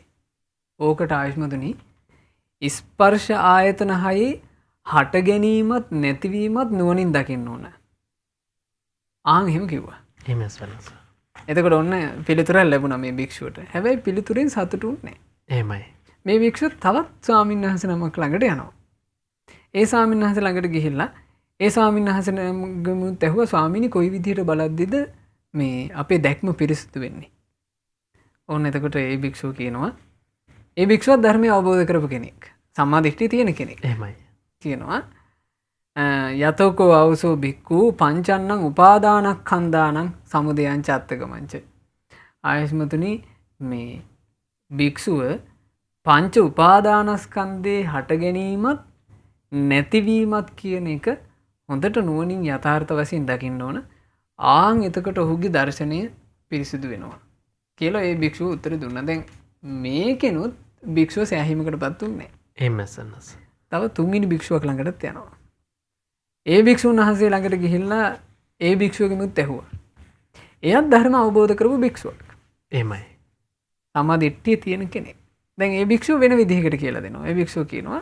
ඕකට ආයුෂ්මතුනි ස්පර්ශ ආයතන හයේ හට ගැනීමත් නැතිවීමත් නුවණින් දකින්න ඕන. ආන් එහෙම කිව්වා. එහෙමයි සන්නස. එතකොට ඔන්න පිළිතුරක් ලැබුණා මේ භික්ෂුවට. හැබැයි පිළිතුරෙන් සතුටු වෙන්නේ නැහැ. එහෙමයි. මේ භික්ෂුව තවත් ස්වාමීන් වහන්සේ නමක් ළඟට යනවා. ඒ ස්වාමීන් වහන්සේ ළඟට ගිහිල්ලා ඒ ස්වාමීන් වහන්සේ නමගෙනුත් ඇහුවා ස්වාමීනි කොයි විදිහට බලද්දිද මේ අපේ දැක්ම පිරිසුදු වෙන්නේ. ඕන්න එතකොට ඒ භික්ෂුව කියනවා ඒ භික්ෂුව ධර්මය අවබෝධ කරපු කෙනෙක්. සම්මා දිට්ඨිය තියෙන කෙනෙක්. එහෙමයි. කියනවා යතෝකෝ අවසෝ භික්ඛු පංචන්නං උපාදානස්කන්ධානං සමුදයං චත්තගමංච. ආයස්මතුනි මේ භික්ෂුව පංච උපාදානස්කන්ධේ හට ගැනීමත් නැතිවීමත් කියන එක හොඳට නුවණින් යථාර්ථ වශයෙන් දකින්න ඕන. ආන් එතකොට ඔහුගේ දර්ශනය පිරිසිදු වෙනවා කියලා ඒ භික්ෂුව උත්තර දුන්නා. දැන් මේකෙනුත් භික්ෂුව සෑහීමකටපත් උන්නේ. එහෙමයි සන්නස. තව තුන්වෙනි භික්ෂුවක් ළඟටත් යනවා. ඒ භික්ෂුන් වහන්සේ ළඟට ගිහිල්ලා ඒ භික්ෂුවගෙනුත් ඇහුවා. එයත් ධර්ම අවබෝධ කරපු භික්ෂුවක්. එහෙමයි. සම්මා දිට්ඨිය තියෙන කෙනෙක්. දැන් ඒ භික්ෂුව වෙන විදිහකට කියලා දෙනවා. ඒ භික්ෂුව කියනවා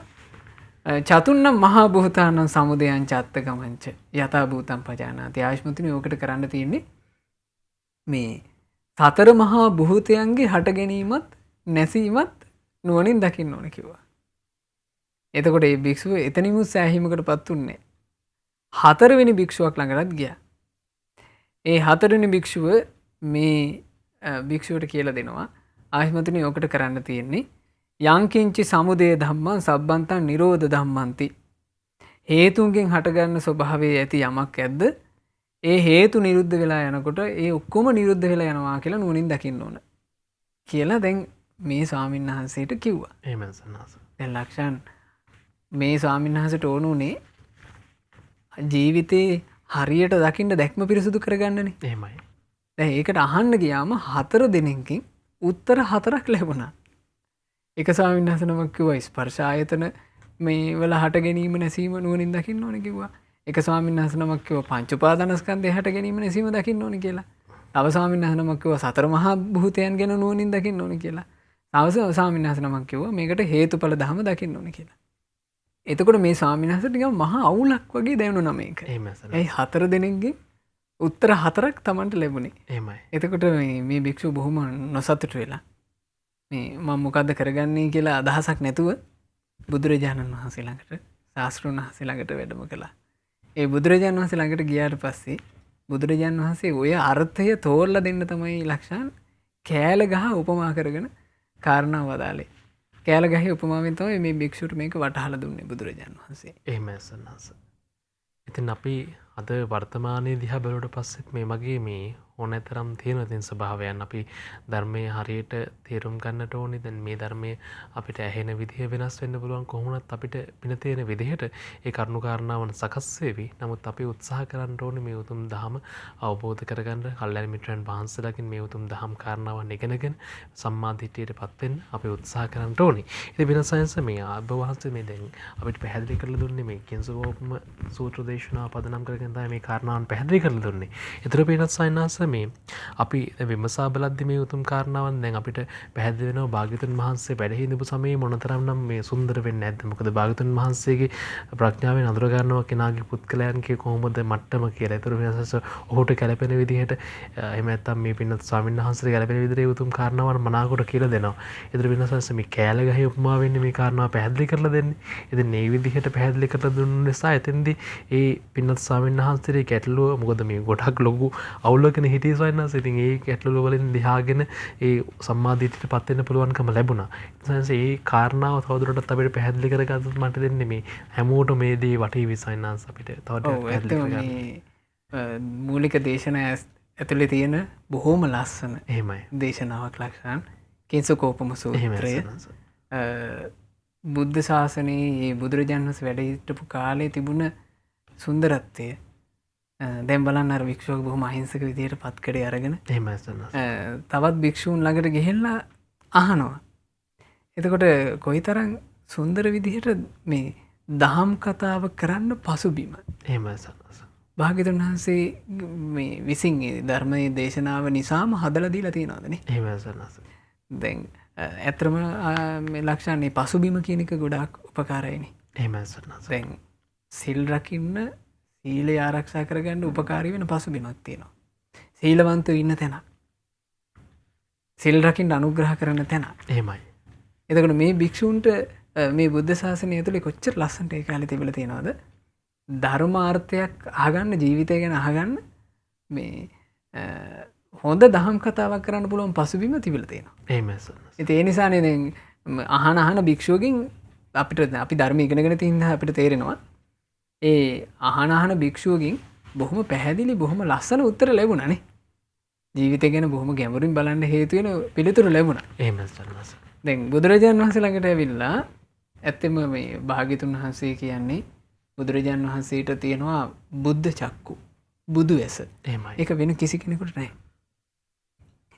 චතුන්නම් මහා භූතානං සමුදයං චත්තගමංච යථා භූතං පජානාති. ආයුෂ්මතුනි ඕකට කරන්න තියෙන්නේ මේ සතර මහා භූතයන්ගේ හට ගැනීමත් නැසීමත් නුවණින් දකින්න ඕන කිව්වා. එතකොට මේ භික්ෂුව එතනිමුත් සෑහීමකටපත් උන්නේ. හතරවෙනි භික්ෂුවක් ළඟටත් ගියා. ඒ හතරවෙනි භික්ෂුව මේ භික්ෂුවට කියලා දෙනවා ආයුෂ්මතුනි ඕකට කරන්න තියෙන්නේ යංකින්චි සමුදය ධම්මං සබ්බන්තං නිරෝධ ධම්මන්ති. හේතුන්ගෙන් හටගන්න ස්වභාවයේ ඇති යමක් ඇද්ද ඒ හේතු නිරුද්ධ වෙලා යනකොට ඒ ඔක්කොම නිරුද්ධ වෙලා යනවා කියලා නුවණින් දකින්න ඕන කියලා දැන් මේ ස්වාමීන් වහන්සේට කිව්වා. එහෙමයි සන්නස. දැන් ලක්ෂණ මේ ස්වාමීන් වහන්සේට ඕන උනේ ජීවිතේ හරියට දකින්න දැක්ම පිරිසුදු කරගන්නනේ. එහෙමයි. දැන් ඒකට අහන්න ගියාම 4 දිනකින් උත්තර 4ක් ලැබුණා. එක ස්වාමීන් වහන්සේ නමක් කිව්වා ස්පර්ශ ආයතන මේ වල හට ගැනීම නැසීම නුවණින් දකින්න ඕනේ කිව්වා. එක ස්වාමීන් වහන්සේ නමක් කිව්වා පංච උපාදානස්කන්ධය හට ගැනීම නැසීම දකින්න ඕනේ කියලා. තව ස්වාමීන් වහන්සේ නමක් කිව්වා සතර මහා භූතයන් ගැන නුවණින් දකින්න ඕනේ කියලා. තව ස්වාමීන් වහන්සේ නමක් කිව්වා මේකට හේතුඵල ධම දකින්න ඕනේ කියලා. එතකොට මේ ස්වාමීන් වහන්සේට නිකන් මහා අවුලක් වගේ දැනුණා මේක. එහෙමයි සන්නස. ඒ 4 දිනකින් උත්තර 4ක් Tamanට ලැබුණේ. එහෙමයි. එතකොට මේ භික්ෂුව බොහොම නොසතුටු වෙලා මේ මම මොකද්ද කරගන්නේ කියලා අදහසක් නැතුව බුදුරජාණන් වහන්සේ ළඟට ශාස්ත්‍රඥ වහන්සේ ළඟට වැඩම කළා. ඒ බුදුරජාණන් වහන්සේ ළඟට ගියාට පස්සේ බුදුරජාණන් වහන්සේ ඔය අර්ථය තෝරලා දෙන්න තමයි ලක්ෂාන් කෑල ගහ උපමා කරගෙන කාරණා වදාලේ. කෑල ගහේ උපමාවෙන් තමයි මේ භික්ෂුවට මේක වටහලා දුන්නේ බුදුරජාණන් වහන්සේ. එහෙමයි සන්නස. ඉතින් අපි අද වර්තමානයේ දිහා බලුවට පස්සෙත් මේ මගේ මේ ඕනෑතරම් තියෙන ඉතින් ස්වභාවයන් අපි ධර්මයේ හරියට තේරුම් ගන්නට ඕනේ. දැන් මේ ධර්මයේ අපිට ඇහෙන විදිහ වෙනස් වෙන්න පුළුවන්. කොහොමවත් අපිට පින තියෙන විදිහට ඒ කරුණු කාරණාවන් සකස් වෙවි. නමුත් අපි උත්සාහ කරන්න ඕනේ මේ උතුම් ධහම අවබෝධ කරගන්න. කල්යාණ මිත්‍රයන් වහන්සේලාගෙන් මේ උතුම් ධහම් කාරණාවන් ඉගෙනගෙන සම්මා දිට්ඨියටපත් වෙන්න අපි උත්සාහ කරන්න ඕනේ. ඉතින් විනසයන්ස මේ ආභ වහන්සේ මේ දැන් අපිට පැහැදිලි කරලා දුන්නේ මේ කිංසුවෝපම සූත්‍ර දේශනාව පදනම් කරගෙන තමයි මේ කාරණාවන් පැහැදිලි කරලා දුන්නේ. ඒතර පිනත් සයන්නාස මේ අපි විමසා බලද්දි මේ උතුම් කාරණාවන් දැන් අපිට පැහැදිලි වෙනවා භාග්‍යවතුන් වහන්සේ වැඩ හිඳපු සමයේ මොනතරම්නම් මේ සුන්දර වෙන්නේ නැද්ද? මොකද භාග්‍යවතුන් වහන්සේගේ ප්‍රඥාවෙන් අඳුර ගන්නවා කෙනාගේ පුත්කලයන්ගේ කොහොමද මට්ටම කියලා. ඒතර වෙනසස ඔහුට ගැළපෙන විදිහට එහෙම නැත්නම් මේ පින්නත් ස්වාමීන් වහන්සේට ගැළපෙන විදිහට උතුම් කාරණාවන් මනාකොට කියලා දෙනවා. ඒතර වෙනසස මේ කෑල ගහේ උපමා වෙන්නේ මේ කාරණාව පැහැදිලි කරලා දෙන්නේ. ඉතින් මේ විදිහට පැහැදිලි කරලා දුන්න නිසා එතෙන්දී ඒ පින්නත් ස්වාමීන් වහන්සේගේ ගැටලුව මොකද මේ ගොඩක් ලොකු අවුලකින් හිටිය සයන්නාස. ඉතින් ඒ ගැටලුව වලින් දිහාගෙන ඒ සම්මාදිට්ඨියට පත් වෙන්න පුළුවන්කම ලැබුණා. ඒ කාරණාව තවදුරටත් අපිට පැහැදිලි කරගන්නත් මට දෙන්නේ මේ හැමෝටම මේ දේ වටී විසයන්නාස අපිට තවදුරටත් පැහැදිලි කරගන්න. මූලික දේශනා ඇතුලේ තියෙන බොහොම ලස්සන එහෙමයි දේශනාවක් ලක්ෂණ කිංසුකෝපම සූත්‍රය. බුද්ධ ශාසනයේ මේ බුදුරජාණන් වහන්සේ වැඩ සිටපු කාලේ තිබුණ සුන්දරත්වය දැන් බලන්න අර භික්ෂුවක් බොහොම අහිංසක විදියට පත්කඩේ අරගෙන එහෙමයි සන්නස. තවත් භික්ෂූන් ළඟට ගිහිල්ලා අහනවා. එතකොට කොයිතරම් සුන්දර විදිහට මේ දහම් කතාව කරන්න පසුබිම. එහෙමයි සන්නස. භාග්‍යවතුන් වහන්සේ මේ විසින් ධර්මයේ දේශනාව නිසාම හදලා දීලා තියෙනවාදනේ. එහෙමයි සන්නස. දැන් ඇත්තම මේ ලක්ෂණේ පසුබිම කියන එක ගොඩාක් උපකාරයිනේ. එහෙමයි සන්නස. දැන් සිල් රකින්න සීලය ආරක්ෂා කරගන්න උපකාරී වෙන පසුබිමක් තියෙනවා. සීලවන්තයෝ ඉන්න තැන. සිල් රකින්න අනුග්‍රහ කරන තැන. එහෙමයි. එතකොට මේ භික්ෂූන්ට මේ බුද්ධ ශාසනය ඇතුලේ කොච්චර ලස්සනට ඒ කාලේ තිබිලා තියෙනවද? ධර්මාර්ථයක් අහගන්න, ජීවිතය ගැන අහගන්න මේ හොඳ දහම් කතාවක් කරන්න පුළුවන් පසුබිම තිබිලා තියෙනවා. එහෙමයි සර්. ඉතින් ඒ නිසානේ දැන් අහන භික්ෂුවකින් අපිට අපි ධර්ම ඉගෙනගෙන තියෙන අපිට තේරෙනවා ඒ අහන භික්ෂුවකින් බොහොම පැහැදිලි බොහොම ලස්සන උත්තර ලැබුණානේ. ජීවිතය ගැන බොහොම ගැඹුරින් බලන්න හේතු වෙන පිළිතුරු ලැබුණා. එහෙමයි සර්. දැන් බුදුරජාණන් වහන්සේ ළඟට ඇවිල්ලා ඇත්තම මේ භාග්‍යතුන් වහන්සේ කියන්නේ බුදුරජාණන් වහන්සේට තියෙනවා බුද්ධ චක්කු, බුදු ඇස. එහෙමයි. ඒක වෙන කිසි කෙනෙකුට නැහැ.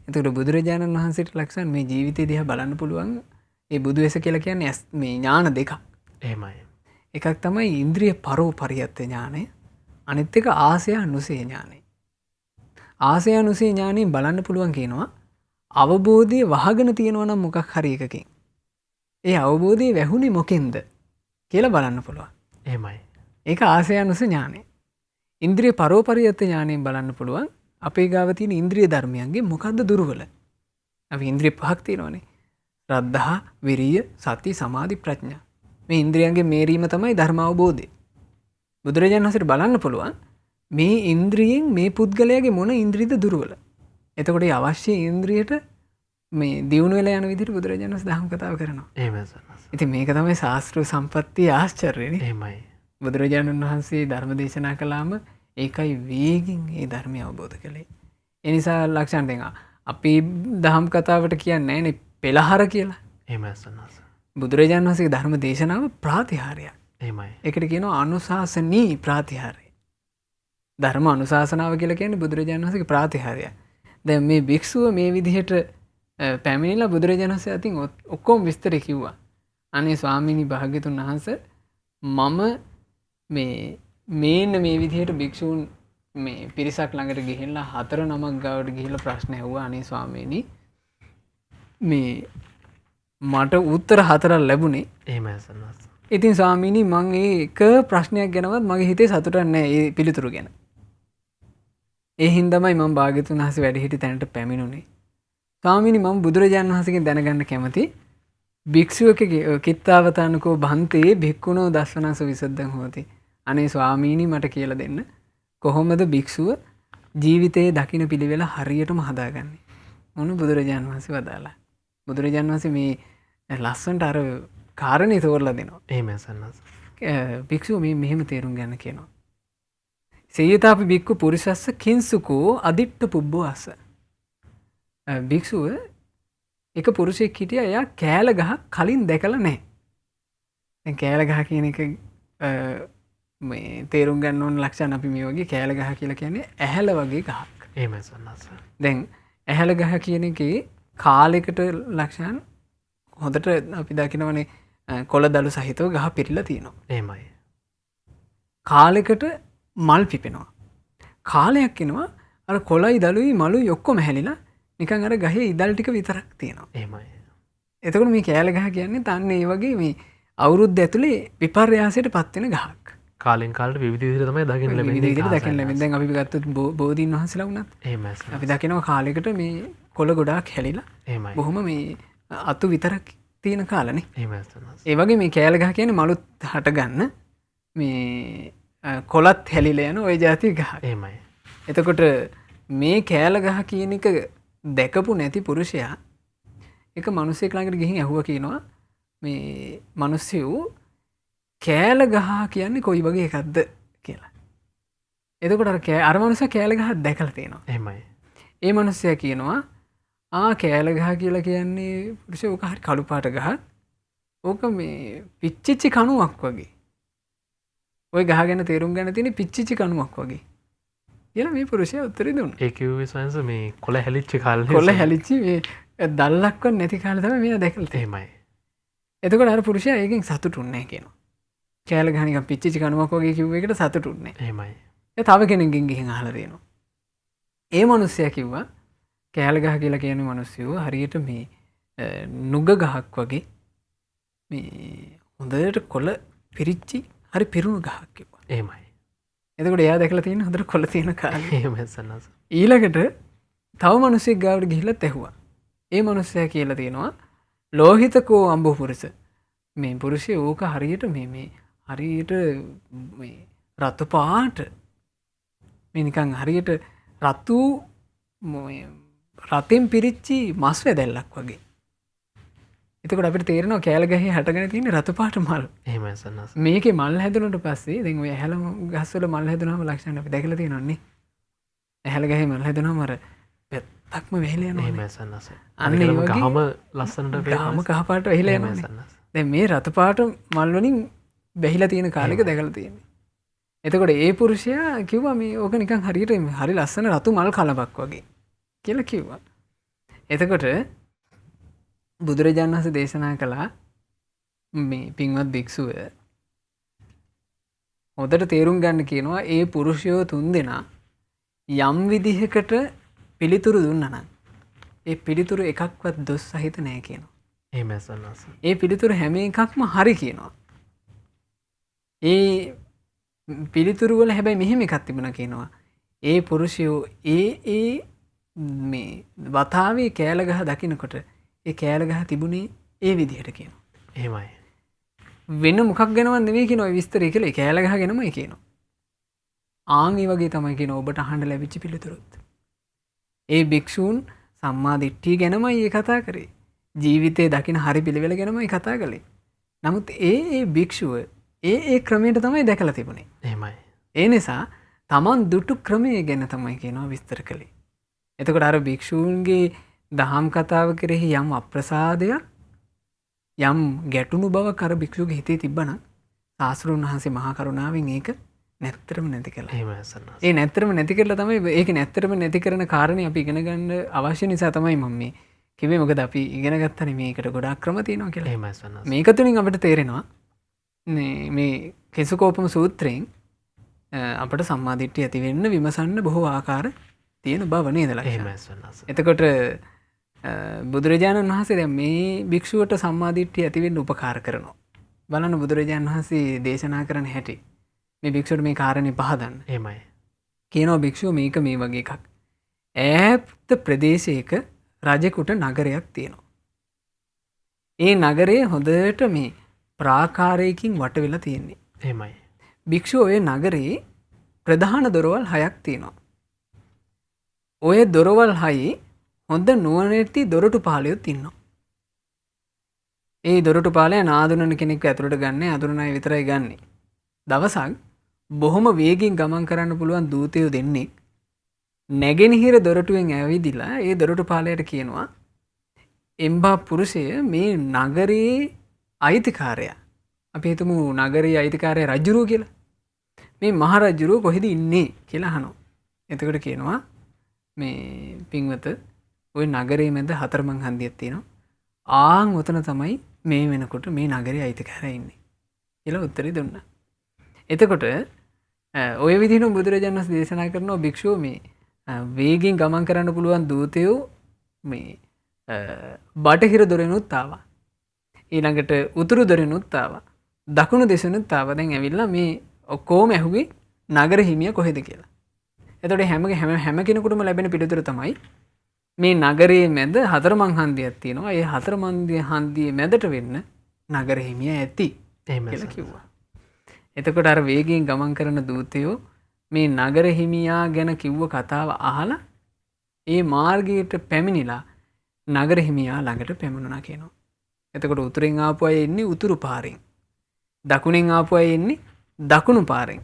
එතකොට බුදුරජාණන් වහන්සේට ලක්ෂණ මේ ජීවිතය දිහා බලන්න පුළුවන් ඒ බුදු ඇස කියලා කියන්නේ මේ ඥාන දෙකක්. එහෙමයි. එකක් තමයි ඉන්ද්‍රිය පරෝපරියත්ත ඥානය, අනිත් එක ආසයානුසේ ඥානය. ආසයානුසේ ඥානයෙන් බලන්න පුළුවන් කියනවා අවබෝධය වහගෙන තියෙනවා නම් මොකක් හරි එකකින්. ඒ අවබෝධය වැහුනේ මොකෙන්ද කියලා බලන්න පුළුවන්. එහෙමයි. ඒක ආසයානුස ඥානය. ඉන්ද්‍රිය පරෝපරියත්ත ඥානයෙන් බලන්න පුළුවන් අපේ ගාව තියෙන ඉන්ද්‍රිය ධර්මයන්ගේ මොකද්ද දුර්වල. අපි ඉන්ද්‍රිය පහක් තියෙනවානේ. ශ්‍රද්ධා, විරිය, සති, සමාධි, ප්‍රඥා. මේ ඉන්ද්‍රියන්ගේ මේරීම තමයි ධර්ම අවබෝධය. බුදුරජාණන් වහන්සේට බලන්න පුළුවන් මේ ඉන්ද්‍රියෙන් මේ පුද්ගලයාගේ මොන ඉන්ද්‍රියද දුර්වල. එතකොට ඒ අවශ්‍ය ඉන්ද්‍රියට මේ දියුණු වෙලා යන විදිහට බුදුරජාණන් වහන්සේ දහම් කතාව කරනවා. එහෙමයි සර්. ඉතින් මේක තමයි ශාස්ත්‍රීය සම්පත්තිය ආශ්චර්යනේ. එහෙමයි. බුදුරජාණන් වහන්සේ ධර්ම දේශනා කළාම ඒකයි වේගින් ඒ ධර්මය අවබෝධ කළේ. ඒ නිසා ලක්ෂණ දෙන්න අපි දහම් කතාවට කියන්නේ නැහැනේ පෙළහර කියලා. එහෙමයි සර්. බුදුරජාණන් වහන්සේගේ ධර්ම දේශනාව ප්‍රාතිහාර්යයක්. එහෙමයි. ඒකට කියනවා අනුශාසනී ප්‍රාතිහාර්යය. ධර්ම අනුශාසනාව කියලා කියන්නේ බුදුරජාණන් වහන්සේගේ ප්‍රාතිහාර්යය. දැන් මේ භික්ෂුව මේ විදිහට පැමිණිලා බුදුරජාණන් වහන්සේ අතින් ඔක්කොම විස්තර කිව්වා. අනේ ස්වාමීනි භාග්‍යතුන් වහන්සේ මම මේ විදිහට භික්ෂූන් මේ පිරිසක් ළඟට ගිහිල්ලා 4 නමක් ගාවට ගිහිල්ලා ප්‍රශ්න ඇහුවා. අනේ ස්වාමීනි මේ මට උත්තර 4ක් ලැබුණේ. එහෙමයි සර්. ඉතින් ස්වාමීනි මම ඒක ප්‍රශ්නයක් ගැනවත් මගේ හිතේ සතුටක් නැහැ ඒ පිළිතුරු ගැන. ඒ හින්දාමයි මම භාග්‍යතුන් වහන්සේ වැඩ සිටි තැනට පැමිණුනේ. ස්වාමීනි මම බුදුරජාණන් වහන්සේගෙන් දැනගන්න කැමති භික්ෂුවකගේ කිත්තාවතානකෝ භන්තේ භික්කුණෝ දස්සනස විසද්දන් හෝති. අනේ ස්වාමීණි මට කියල දෙන්න කොහොමද භික්ෂුව ජීවිතයේ දකින පිළිවෙල හරියටම හදාගන්නේ. මොන බුදුරජාණන් වහන්සේ වදාලා. බුදුරජාණන් වහන්සේ මේ ලස්සන්ට අර කාරණය තෝරලා දෙනවා. භික්ෂුව මේ මෙහෙම තේරුම් ගන්න කියනවා. සේයතාපි භික්ඛු පුරිසස්ස කිංසුකෝ අදිට්ඨ පුබ්බෝ අස්ස. භික්ෂුව එක පුරුෂයෙක් හිටියා එයා කෑල ගහ කලින් දැකලා නැහැ. දැන් කෑල ගහ කියන එක මේ තේරුම් ගන්න ඕන ලක්ෂණ අපි මේ වගේ කෑල ගහ කියලා කියන්නේ ඇහැල වගේ ගහක්. එහෙමයි සන්නස. දැන් ඇහැල ගහ කියන එකේ කාලයකට ලක්ෂණ හොඳට අපි දකිනවනේ කොළ දළු සහිතව ගහ පිරීලා තියෙනවා. එහෙමයි. කාලයකට මල් පිපෙනවා. කාලයක් එනවා අර කොළයි දළුයි මලුයි ඔක්කොම හැලිලා නිකන් අර ගහේ ඉදල් ටික විතරක් තියෙනවා. එහෙමයි. එතකොට මේ කෑල ගහ කියන්නේ තන්න ඒ වගේ මේ අවුරුද්ද ඇතුලේ විපර්යාසයට පත් වෙන ගහක්. කාලෙන් කාලට විවිධ විදිහට තමයි දකින්න ලැබෙන්නේ. විවිධ විදිහට දකින්න ලැබෙන්නේ. දැන් අපි ගත්තොත් බෝධීන් වහන්සේලා වුණත් එහෙමයි. අපි දකිනවා කාලයකට මේ කොළ ගොඩාක් හැලිලා. එහෙමයි. බොහොම මේ අතු විතරක් තියෙන කාලනේ. එහෙමයි. ඒ වගේ මේ කෑල ගහ කියන්නේ මලුත් හට ගන්න මේ කොළත් හැලිලා යන ওই જાති ගහ. එහෙමයි. එතකොට මේ කෑල ගහ කියන එක දැකපු නැති පුරුෂයා එක මිනිහෙක් ළඟට ගිහින් ඇහුවා කියනවා මේ මිනිස්සු කෑල ගහ කියන්නේ කොයි වගේ එකක්ද කියලා. එතකොට අර මිනිහා කෑල ගහ දැකලා තියෙනවා. එහෙමයි. ඒ මිනිහයා කියනවා කෑල ගහ කියලා කියන්නේ පුරුෂයා ඕක හරි කළු පාට ගහ. ඕක මේ පිච්චිච්ච කණුවක් වගේ. ওই ගහ ගැන තේරුම් ගන්න තියෙන පිච්චිච්ච කණුවක් වගේ. කියලා මේ පුරුෂයා උත්තරේ දුන්නා. ඒ කිව්වේ සයන්ස් මේ කොළ හැලිච්ච කාලේ. කොළ හැලිච්ච මේ දල්ලක්වත් නැති කාලේ තමයි මෙයා දැකලා තියෙන්නේ. එහෙමයි. එතකොට අර පුරුෂයා ඒකෙන් සතුටුුන්නේ නැහැ කියනවා. කෑල ගහ නිකන් පිච්චිච්ච කණුවක් වගේ කිව්ව එකට සතුටුුන්නේ නැහැ. එහෙමයි. ඒ තව කෙනෙක්ගෙන් ගිහින් අහලා තියෙනවා. ඒ මිනිස්සයා කිව්වා කෑල ගහ කියලා කියන්නේ මිනිස්සුયો හරියට මේ නුග ගහක් වගේ මේ හොඳට කොළ පිරිච්චි හරි පිරුණු ගහක් කිව්වා. එහෙමයි. එතකොට එයා දැකලා තියෙන හොඳට කොළ තියෙන කාලේ. එහෙමයි සන්නස. ඊළඟට තව මිනිහෙක් ගාවට ගිහිල්ලා ඇහුවා. ඒ මිනිස්සයා කියලා තියෙනවා ලෝහිතකෝ අම්බු පුරුෂ. මේ පුරුෂය ඕක හරියට මේ හරියට මේ රතු පාට මේ නිකන් හරියට රතු රතෙන් පිරිච්චි මස් වැදැල්ලක් වගේ. එතකොට අපිට තේරෙනවා කෑල ගහේ හැටගෙන තියෙන රතු පාට මල්. එහෙමයි සන්නස. මේකේ මල් හැදුනට පස්සේ දැන් ඔය ඇහැල ගස්වල මල් හැදුනම ලක්ෂණ අපි දැකලා තියෙනවනේ. ඇහැල ගහේ මල් හැදුනම අර පැත්තක්ම වෙහිලා යනවා. එහෙමයි සන්නස. අන්න ඒ වගේ ගහම ලස්සනට ගහම කහ පාට වෙහිලා යනවා. දැන් මේ රතු පාට මල් වලින් වැහිලා තියෙන කාලෙක දැකලා තියෙන්නේ. එතකොට ඒ පුරුෂයා කිව්වා මේ ඕක නිකන් හරියට හරි ලස්සන රතු මල් කලබක් වගේ කියලා කිව්වා. එතකොට බුදුරජාණන් වහන්සේ දේශනා කළා මේ පින්වත් භික්ෂුව හොඳට තේරුම් ගන්න කියනවා ඒ පුරුෂයෝ තුන්දෙනා යම් විදිහකට පිළිතුරු දුන්නා නම් ඒ පිළිතුරු එකක්වත් දොස් සහිත නැහැ කියනවා. එහෙමයි සන්නස. ඒ පිළිතුරු හැම එකක්ම හරි කියනවා. ඒ පිළිතුරු වල හැබැයි මෙහෙම එකක් තිබුණා කියනවා. ඒ පුරුෂයෝ ඒ මේ වතාවේ කෑල ගහ දකින්නකොට ඒ කෑල ගහ තිබුණේ ඒ විදිහට කියනවා. එහෙමයි. වෙන මොකක් ගැනවත් නෙවෙයි කියන ඔය විස්තරය කියලා ඒ කෑල ගහ ගැනමයි කියනවා. ආන් ඒ වගේ තමයි කියන ඔබට අහන්න ලැබිච්ච පිළිතුරුත්. ඒ භික්ෂූන් සම්මා දිට්ඨිය ගැනමයි ඒ කතා කරේ. ජීවිතේ දකින හරි පිළිවෙල ගැනමයි කතා කළේ. නමුත් ඒ භික්ෂුව ඒ ක්‍රමයට තමයි දැකලා තිබුණේ. එහෙමයි. ඒ නිසා තමන් දුටු ක්‍රමය ගැන තමයි කියනවා විස්තර කළේ. එතකොට අර භික්ෂූන්ගේ දහම් කතාව කෙරෙහි යම් අප්‍රසාදයක් යම් ගැටුණු බවක් අර භික්ෂුවගේ හිතේ තිබ්බනම් ශාස්ත්‍රඥ වහන්සේ මහා කරුණාවෙන් ඒක නැත්තරම නැති කළා. එහෙමයි සන්නස. ඒ නැත්තරම නැති කරලා තමයි ඒක නැත්තරම නැති කරන කාරණේ අපි ඉගෙන ගන්න අවශ්‍ය නිසා තමයි මම මේ කිව්වේ. මොකද අපි ඉගෙන ගත්තනේ මේකට ගොඩාක් ක්‍රම තියෙනවා කියලා. එහෙමයි සන්නස. මේක තුලින් අපිට තේරෙනවා මේ කෙසුකෝපම සූත්‍රයෙන් අපට සම්මාදිට්ඨිය ඇති වෙන්න විමසන්න බොහෝ ආකාර තියෙන බව නේද ලක්ෂණ. එහෙමයි සන්නස. එතකොට බුදුරජාණන් වහන්සේ දැන් මේ භික්ෂුවට සම්මාදිට්ඨිය ඇති වෙන්න උපකාර කරනවා. බලන්න බුදුරජාණන් වහන්සේ දේශනා කරන හැටි. මේ භික්ෂුවට මේ කාරණේ පහදන්න. එහෙමයි. කියනවා භික්ෂුව මේක මේ වගේ එකක්. ඈත ප්‍රදේශයක රජෙකුට නගරයක් තියෙනවා. ඒ නගරේ හොඳට මේ ප්‍රාකාරයකින් වට වෙලා තියෙන්නේ. එහෙමයි. භික්ෂුව ඔය නගරේ ප්‍රධාන දොරවල් 6ක් තියෙනවා. ඔය දොරවල් 6 හොඳ නුවණැති දොරටු පාලයොත් ඉන්නවා. ඒ දොරටු පාලය නාදුනන කෙනෙක් ඇතුළට ගන්න අඳුරන අය විතරයි ගන්නෙ. දවසක් බොහොම වේගෙන් ගමන් කරන්න පුළුවන් දූතයෝ දෙන්නෙක් නැගෙනහිර දොරටුවෙන් ඇවිදිලා ඒ දොරටු පාලයට කියනවා එම්බා පුරුෂය මේ නගරයේ අයිතිකාරයා. අපි හිතමු නගරයේ අයිතිකාරයා රජුරුව කියලා. මේ මහරජුරුව කොහෙද ඉන්නේ කියලා අහනවා. එතකොට කියනවා මේ පින්වත ওই නගරයේ මැද හතරමං හන්දියක් තියෙනවා. ආන් උතන තමයි මේ වෙනකොට මේ නගරයේ අයිතිකාරයා ඉන්නේ කියලා උත්තරේ දුන්නා. එතකොට ඔය විදිහට බුදුරජාණන් වහන්සේ දේශනා කරනවා භික්ෂුව මේ වේගෙන් ගමන් කරන්න පුළුවන් දූතයෝ මේ බටහිර දොරෙනුත් ආවා. ඊළඟට උතුරු දොරෙනුත් ආවා. දකුණු දෙසෙනුත් ආවා. දැන් ඇවිල්ලා මේ ඔක්කොම ඇහුවේ නගර හිමියා කොහෙද කියලා. එතකොට හැම කෙනෙකුටම ලැබෙන පිළිතුර තමයි මේ නගරයේ මැද හතරමං හන්දියක් තියෙනවා. ඒ හතරමං හන්දියේ මැදට වෙන්න නගර හිමියා ඇති කියලා කිව්වා. එතකොට අර වේගයෙන් ගමන් කරන දූතයෝ මේ නගර හිමියා ගැන කිව්ව කතාව අහලා ඒ මාර්ගයට පැමිණිලා නගර හිමියා ළඟට පැමුණා කියනවා. එතකොට උතුරෙන් ආපු අය එන්නේ උතුරු පාරෙන්. දකුණෙන් ආපු අය එන්නේ දකුණු පාරෙන්.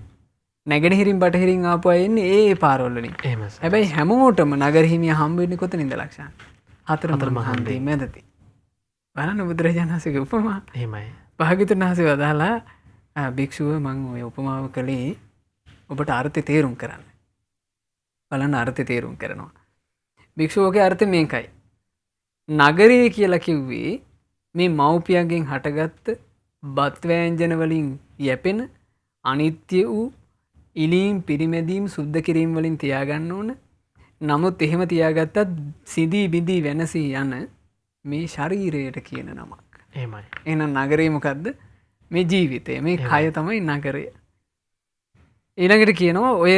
නැගෙනහිරින් බටහිරින් ආපු අය එන්නේ ඒ පාරවල වලින්. හැබැයි හැමෝටම නගර හිමියා හම්බ වෙන්නේ කොතනින්ද ලක්ෂණ? හතරමං හන්දියේ මැදදී. බලන්න බුදුරජාණන් වහන්සේගේ උපමා. එහෙමයි. භාග්‍යවතුන් වහන්සේ වදාලා භික්ෂුව මම ඔය උපමාව කළේ ඔබට අර්ථය තේරුම් කරන්න. බලන්න අර්ථය තේරුම් කරනවා. භික්ෂුවගේ අර්ථය මේකයි. නගරය කියලා කිව්වේ මේ මව්පියන්ගෙන් හටගත්ත බත් වෑංජන වලින් යැපෙන අනිත්‍ය වූ ඉලීම් පිරිමැදීම් සුද්ධ කිරීම වලින් තියාගන්න ඕන. නමුත් එහෙම තියාගත්තත් සිදී බිඳී වෙනසී යන මේ ශරීරයට කියන නමක්. එහෙමයි. එහෙනම් නගරේ මොකද්ද? මේ ජීවිතය. මේ කය තමයි නගරය. ඊළඟට කියනවා ඔය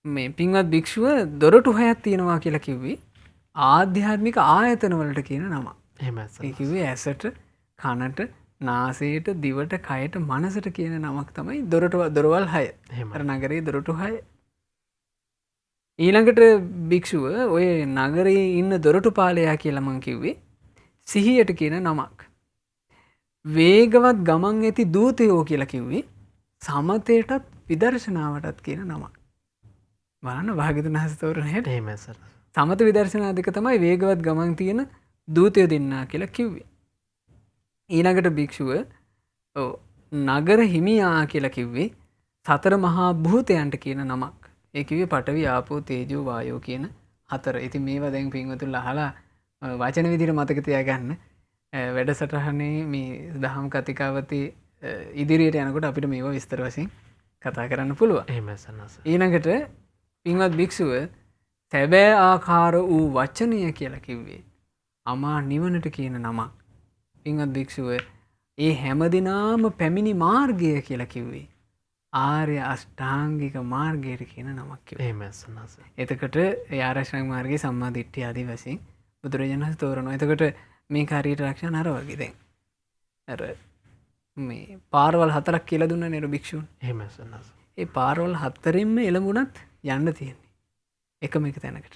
මේ පින්වත් භික්ෂුව දොරටු 6ක් තියෙනවා කියලා කිව්වේ ආධ්‍යාත්මික ආයතන වලට කියන නම. එහෙමයි. ඒ කිව්වේ ඇසට, කනට, නාසයට, දිවට, කයට, මනසට කියන නමක් තමයි දොරවල් 6. අර නගරේ දොරටු 6. ඊළඟට භික්ෂුව ඔය නගරේ ඉන්න දොරටු පාලයා කියලා මං කිව්වේ සිහියට කියන නමක්. වේගවත් ගමන් ඇති දූතයෝ කියලා කිව්වේ සමතයටත් විදර්ශනාවටත් කියන නමක්. බලන්න භාග්‍යවතුන් වහන්සේ තෝරන හැට. එහෙමයි සර්. සමත විදර්ශනා දෙක තමයි වේගවත් ගමන් තියෙන දූතයෝ දෙන්නා කියලා කිව්වේ. ඊළඟට භික්ෂුව නගර හිමියා කියලා කිව්වේ සතර මහා භූතයන්ට කියන නමක්. ඒ කිව්වේ පඨවි ආපෝ තේජෝ වායෝ කියන හතර. ඉතින් මේවා දැන් පින්වතුන්ලා අහලා වචන විදිහට මතක තියාගන්න. වැඩසටහනේ මේ දහම් කතිකාවතේ ඉදිරියට යනකොට අපිට මේවා විස්තර වශයෙන් කතා කරන්න පුළුවන්. එහෙමයි සන්නස. ඊළඟට පින්වත් භික්ෂුව සැබෑ ආකාර වූ වචනය කියලා කිව්වේ අමා නිවනට කියන නමක්. පින්වත් භික්ෂුව ඒ හැමදිනාම පැමිණි මාර්ගය කියලා කිව්වේ ආර්ය අෂ්ටාංගික මාර්ගයට කියන නමක් කිව්වේ. එහෙමයි සන්නස. එතකොට ඒ ආරෂ්ඨාංග මාර්ගයේ සම්මා දිට්ඨිය ආදී වශයෙන් බුදුරජාණන් වහන්සේ තෝරනවා. එතකොට මේ කාර්යයට ලක්ෂණ අර වගේ දැන් අර මේ පාරවල් 4ක් කියලා දුන්නා නේද භික්ෂුන්. එහෙමයි සන්නස. ඒ පාරවල් 4ෙන්ම එළඹුණත් යන්න තියෙන්නේ එකම එක තැනකට.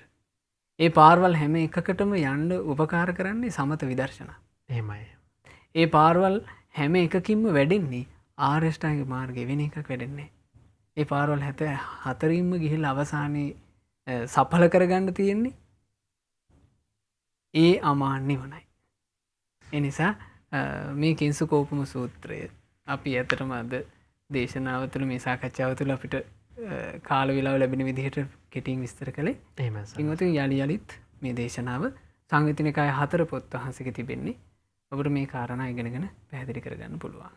ඒ පාරවල් හැම එකකටම යන්න උපකාර කරන්නේ සමත විදර්ශනා. එහෙමයි. ඒ පාරවල් හැම එකකින්ම වැඩෙන්නේ ආර්ය අෂ්ටාංගික මාර්ගයේ වෙන එකක් වැඩෙන්නේ. ඒ පාරවල් 74ින්ම ගිහිල්ලා අවසානයේ සඵල කරගන්න තියෙන්නේ ඒ අමා නිවනයි. ඒ නිසා මේ කිංසුකෝපම සූත්‍රය අපි ඇත්තටම අද දේශනාව තුළ මේ සාකච්ඡාව තුළ අපිට කාල වේලාව ලැබෙන විදිහට කෙටියෙන් විස්තර කළේ. එහෙමයි සර්. ඉතින් යලි යලිත් මේ දේශනාව සංයුත්ත නිකාය 4 පොත් වහන්සේක තිබෙන්නේ. ඔබට මේ කාරණා ඉගෙනගෙන පැහැදිලි කරගන්න පුළුවන්.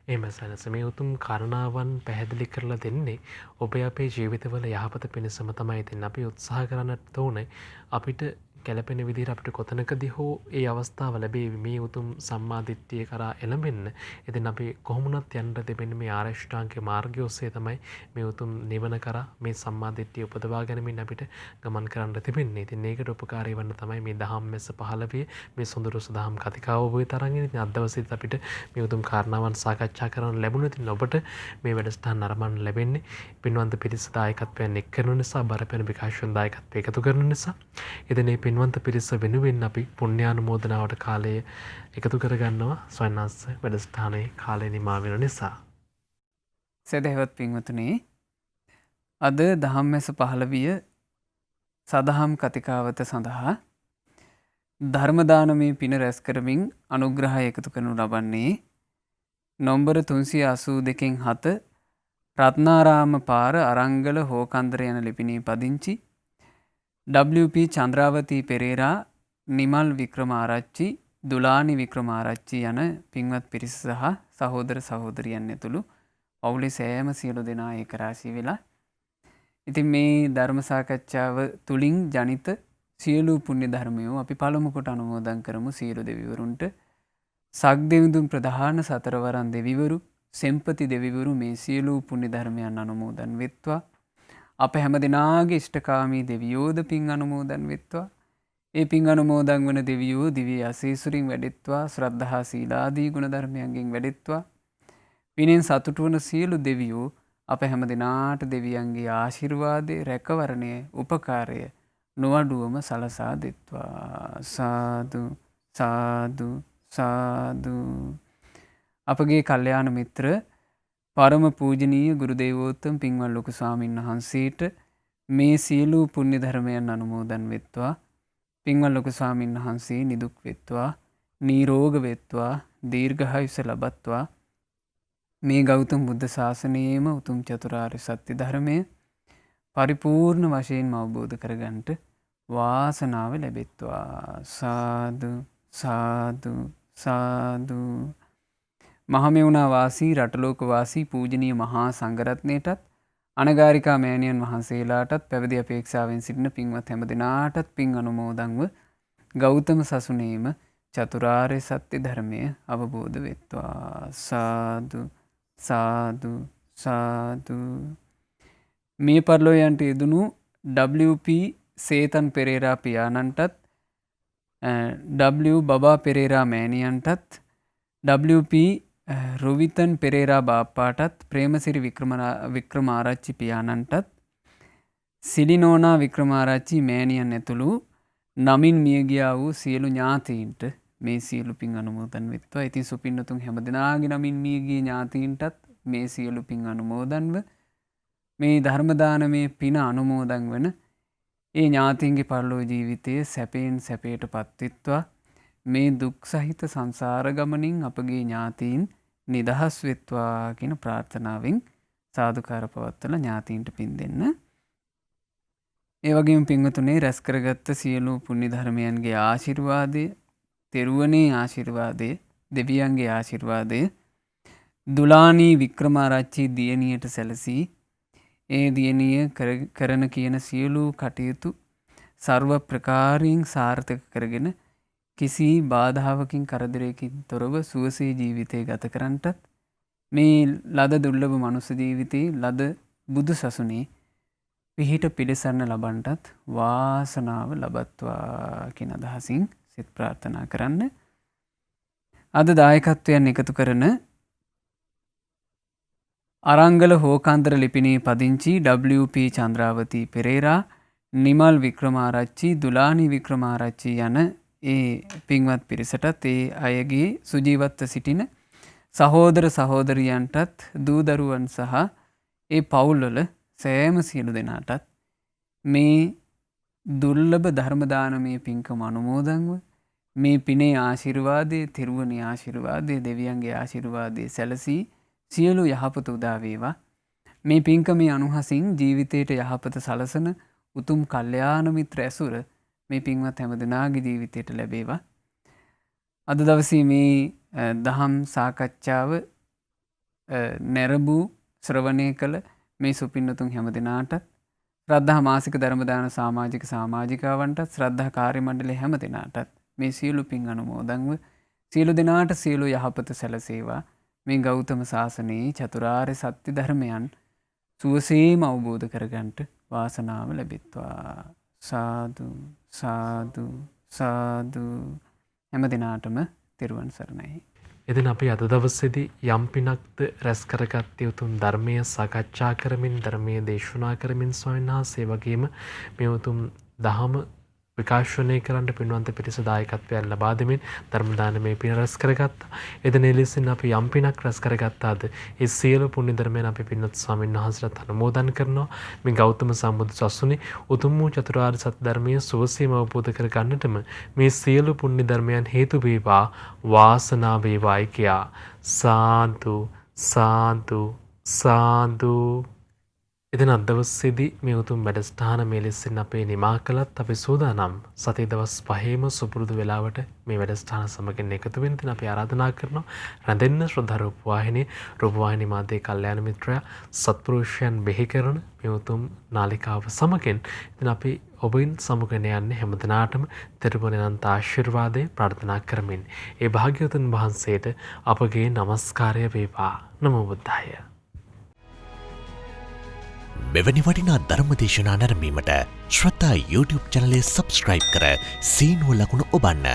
එහෙමයි සර්. මේ උතුම් කාරණාවන් පැහැදිලි කරලා දෙන්නේ ඔබ අපේ ජීවිතවල යහපත පිණිසම තමයි. ඉතින් අපි උත්සාහ කරන්නට ඕනේ අපිට ගැලපෙන විදිහට අපිට කොතනකදී හෝ ඒ අවස්ථාව ලැබේවි මේ උතුම් සම්මා දිට්ඨිය කරා එළඹෙන්න. ඉතින් අපි කොහොමුණත් යන්න දෙපෙන්නේ මේ ආරෂ්ඨාංගික මාර්ගය ඔස්සේ තමයි මේ උතුම් නිවන කරා මේ සම්මා දිට්ඨිය උපදවා ගැනීමෙන් අපිට ගමන් කරන්න තිබෙන්නේ. ඉතින් ඒකට උපකාරී වන්න තමයි මේ දහම් මැස්ස පහළ වේ මේ සොඳුරුසු දහම් කතිකාවබෝධය තරන්. ඉතින් අද දවසේත් අපිට මේ උතුම් කාරණාවන් සාකච්ඡා කරන්න ලැබුණා. ඉතින් ඔබට මේ වැඩසටහන නරඹන්න ලැබෙන්නේ පින්වන්ත පිරිස දායකත්වයෙන් එක් කරන නිසා බරපැන විකාශන දායකත්වය එකතු කරන නිසා. ඉතින් මේ පින්වන්ත පිරිස වෙනුවෙන් අපි පුණ්‍යානුමෝදනාවට කාලය එකතු කරගන්නවා ස්වයංනාස්ස වැඩසටහනේ කාලය නිමා වෙන නිසා. සදහවත් පින්වතුනි, අද දහම්මැස පහළ විය සදහම් කතිකාවත සඳහා ධර්මදානමේ පින රැස් කරමින් අනුග්‍රහය එකතු කරනු ලබන්නේ නොම්බර 382 රත්නාරාම පාර අරංගල හෝකන්දර යන ලිපිනේ පදිංචි WP චන්ද්‍රාවතී පෙරේරා, නිමල් වික්‍රමාරච්චි, දුලානි වික්‍රමාරච්චි යන පින්වත් පිරිස සහ සහෝදර සහෝදරියන් ඇතුළු පවුලේ සෑම සියලු දෙනා ඒක රාශී වෙලා ඉතින් මේ ධර්ම සාකච්ඡාව තුලින් ජනිත සියලු පුණ්‍ය ධර්මයෝ අපි පළමු කොට අනුමෝදන් කරමු සියලු දෙවිවරුන්ට. සග්දෙවිඳුන් ප්‍රධාන සතරවරන් දෙවිවරු, සෙම්පති දෙවිවරු මේ සියලු පුණ්‍ය ධර්මයන් අනුමෝදන් වෙත්වා. අප හැම දෙනාගේ ඉෂ්ඨකාමී දෙවියෝද පින් අනුමෝදන් වෙත්වා. ඒ පින් අනුමෝදන් වන දෙවියෝ දිව්‍ය ආශීර්වාදයෙන් වැඩෙත්වා. ශ්‍රද්ධා සීලාදී ගුණ ධර්මයන්ගෙන් වැඩෙත්වා. පිනෙන් සතුටු වන සියලු දෙවියෝ අප හැම දෙනාට දෙවියන්ගේ ආශිර්වාදය, රැකවරණය, උපකාරය නොඅඩුවම සලසා දෙත්වා. සාදු සාදු සාදු. අපගේ කල්යාණ මිත්‍ර පරම පූජනීය ගුරු දේවෝත්තම පින්වත් ලොකු ස්වාමීන් වහන්සේට මේ සියලු පුණ්‍ය ධර්මයන් අනුමෝදන් වෙත්වා. පින්වත් ලොකු ස්වාමීන් වහන්සේ නිදුක් වෙත්වා, නිරෝග වෙත්වා, දීර්ඝායුෂ ලබත්වා. මේ ගෞතම බුද්ධ ශාසනයේම උතුම් චතුරාර්ය සත්‍ය ධර්මය පරිපූර්ණ වශයෙන්ම අවබෝධ කරගන්නට වාසනාව ලැබෙත්වා. සාදු සාදු සාදු. මහමෙවුනා වාසී රටලෝක වාසී පූජනීය මහා සංඝරත්නයටත් අනගාരികා මෑණියන් වහන්සේලාටත් පැවිදි අපේක්ෂාවෙන් සිටින පින්වත් හැම දෙනාටත් පින් අනුමෝදන්ව ගෞතම සසුනේම චතුරාර්ය සත්‍ය ධර්මය අවබෝධ වෙත්වා. සාදු සාදු සාදු. මේ පරලෝයන්ට යෙදුණු WP සේතන් පෙරේරා පියාණන්ටත්, W බබා පෙරේරා මෑණියන්ටත්, WP රුවිතන් පෙරේරා බාප්පාටත්, ප්‍රේමසිරි වික්‍රමාරච්චි පියාණන්ටත්, සිලිනෝනා වික්‍රමාරච්චි මෑණියන් ඇතුළු නමින් මියගියා වූ සියලු ඥාතීන්ට මේ සියලු පින් අනුමෝදන් වෙත්වා. ඉතින් සුපින්නතුන් හැම දෙනාගේ නමින් මියගිය ඥාතීන්ටත් මේ සියලු පින් අනුමෝදන්ව මේ ධර්ම දානමේ පින අනුමෝදන් වන ඒ ඥාතීන්ගේ පරලෝ ජීවිතය සැපයෙන් සැපයට පත්වෙත්වා. මේ දුක් සහිත සංසාර ගමනින් අපගේ ඥාතීන් නිදහස් වෙත්වා කියන ප්‍රාර්ථනාවෙන් සාදුකාර පවත්වලා ඥාතීන්ට පින් දෙන්න. ඒ වගේම පින්වතුනේ රැස් කරගත්ත සියලු පුණ්‍ය ධර්මයන්ගේ ආශිර්වාදය, තෙරුවනේ ආශිර්වාදය, දෙවියන්ගේ ආශිර්වාදය දුලානී වික්‍රමාරච්චි දියණියට සැලසී ඒ දියණිය කරන කියන සියලු කටයුතු සර්ව ප්‍රකාරයෙන් සාර්ථක කරගෙන කිසි බාධාවකින් කරදරයකින් තොරව සුවසේ ජීවිතය ගත කරන්නටත් මේ ලද දුර්ලභ මනුස්ස ජීවිතයේ ලද බුදු සසුනේ පිහිට පිළිසරණ ලබන්නටත් වාසනාව ලබත්වා කියන අදහසින් සිත ප්‍රාර්ථනා කරන්න. අද දායකත්වයන් එකතු කරන අරංගල හෝකාන්දර ලිපිනේ පදිංචි WP චන්ද්‍රාවතී පෙරේරා, නිමල් වික්‍රමාරච්චි, දුලානි වික්‍රමාරච්චි යන ඒ පින්වත් පිරිසටත් ඒ අයගේ සුජීවත්ව සිටින සහෝදර සහෝදරියන්ටත් දූ දරුවන් සහ ඒ පවුල්වල සෑම සියලු දෙනාටත් මේ දුර්ලභ ධර්ම දානමේ පින්කම අනුමෝදන්ව මේ පිනේ ආශිර්වාදය, තිරුවනේ ආශිර්වාදය, දෙවියන්ගේ ආශිර්වාදය සැලසී සියලු යහපත උදා වේවා. මේ පින්කමේ අනුහසින් ජීවිතයට යහපත සලසන උතුම් කල්යාණ මිත්‍ර ඇසුර මේ පින්වත් හැම දෙනාගේ ජීවිතයට ලැබේවා. අද දවසේ මේ දහම් සාකච්ඡාව නැරඹූ ශ්‍රවණය කළ මේ සුපින්නතුන් හැම දෙනාටත් ශ්‍රද්ධා මාසික ධර්මදාන සමාජිකවන්ට ශ්‍රද්ධා කාර්ය මණ්ඩලයේ හැම දෙනාටත් මේ සියලු පින් අනුමෝදන්ව සියලු දෙනාට සියලු යහපත සැලසේවා. මේ ගෞතම සාසනයේ චතුරාර්ය සත්‍ය ධර්මයන් සුවසේම අවබෝධ කරගන්නට වාසනාව ලැබෙත්වා. සාදු සාදු සාදු. හැම දිනාටම තෙරුවන් සරණයි. එදින අපි අද දවසේදී යම් පිනක්ද රැස් කරගත්තේ උතුම් ධර්මය සාකච්ඡා කරමින් ධර්මයේ දේශනා කරමින් ස්වාමීන් වහන්සේ වගේම මේ උතුම් දහම විකාශනය කරන්න පින්වන්ත පිරිස දායකත්වයක් ලබා දෙමින් ධර්ම දානමය පින රැස් කරගත්තා. එදින එලෙසින් අපි යම් පිනක් රැස් කරගත්තාද ඒ සියලු පුණ්‍ය ධර්මයන් අපි පින්වත් ස්වාමීන් වහන්සේලාට අනුමෝදන් කරනවා. මේ ගෞතම සම්බුදු සසුනේ උතුම් වූ චතුරාර්ය සත්‍ය ධර්මයේ සුවසේම අවබෝධ කර ගන්නටම මේ සියලු පුණ්‍ය ධර්මයන් හේතු වේවා වාසනාව වේවායි කියා සාදු සාදු සාදු. එදින අද දවසේදී මේ උතුම් වැඩසටහන මේ ලෙසින් අපේ නිමා කළත් අපි සූදානම් සති දවස් 5ේම සුපුරුදු වෙලාවට මේ වැඩසටහන සමගින් එකතු වෙන්න අපි ආරාධනා කරනවා. රැඳෙන්න ශ්‍රද්ධා රූපවාහිනී මාධ්‍ය කල්යාණ මිත්‍රයා සත්පුරුෂයන් බෙහි කරන මේ උතුම් නාලිකාව සමගින් ඉතින් අපි ඔබින් සමුගෙන යන්නේ හැමදෙනාටම තෙරුවන් අනන්ත ආශිර්වාදේ ප්‍රාර්ථනා කරමින් ඒ භාග්‍යවතුන් වහන්සේට අපගේ নমස්කාරය වේවා. නමෝ බුද්ධාය. මෙවැනි වටිනා ධර්මදේශනා නැරඹීමට ශ්‍රද්ධා YouTube චැනලය සබස්ක්‍රයිබ් කර සීනුව ලකුණ ඔබන්න.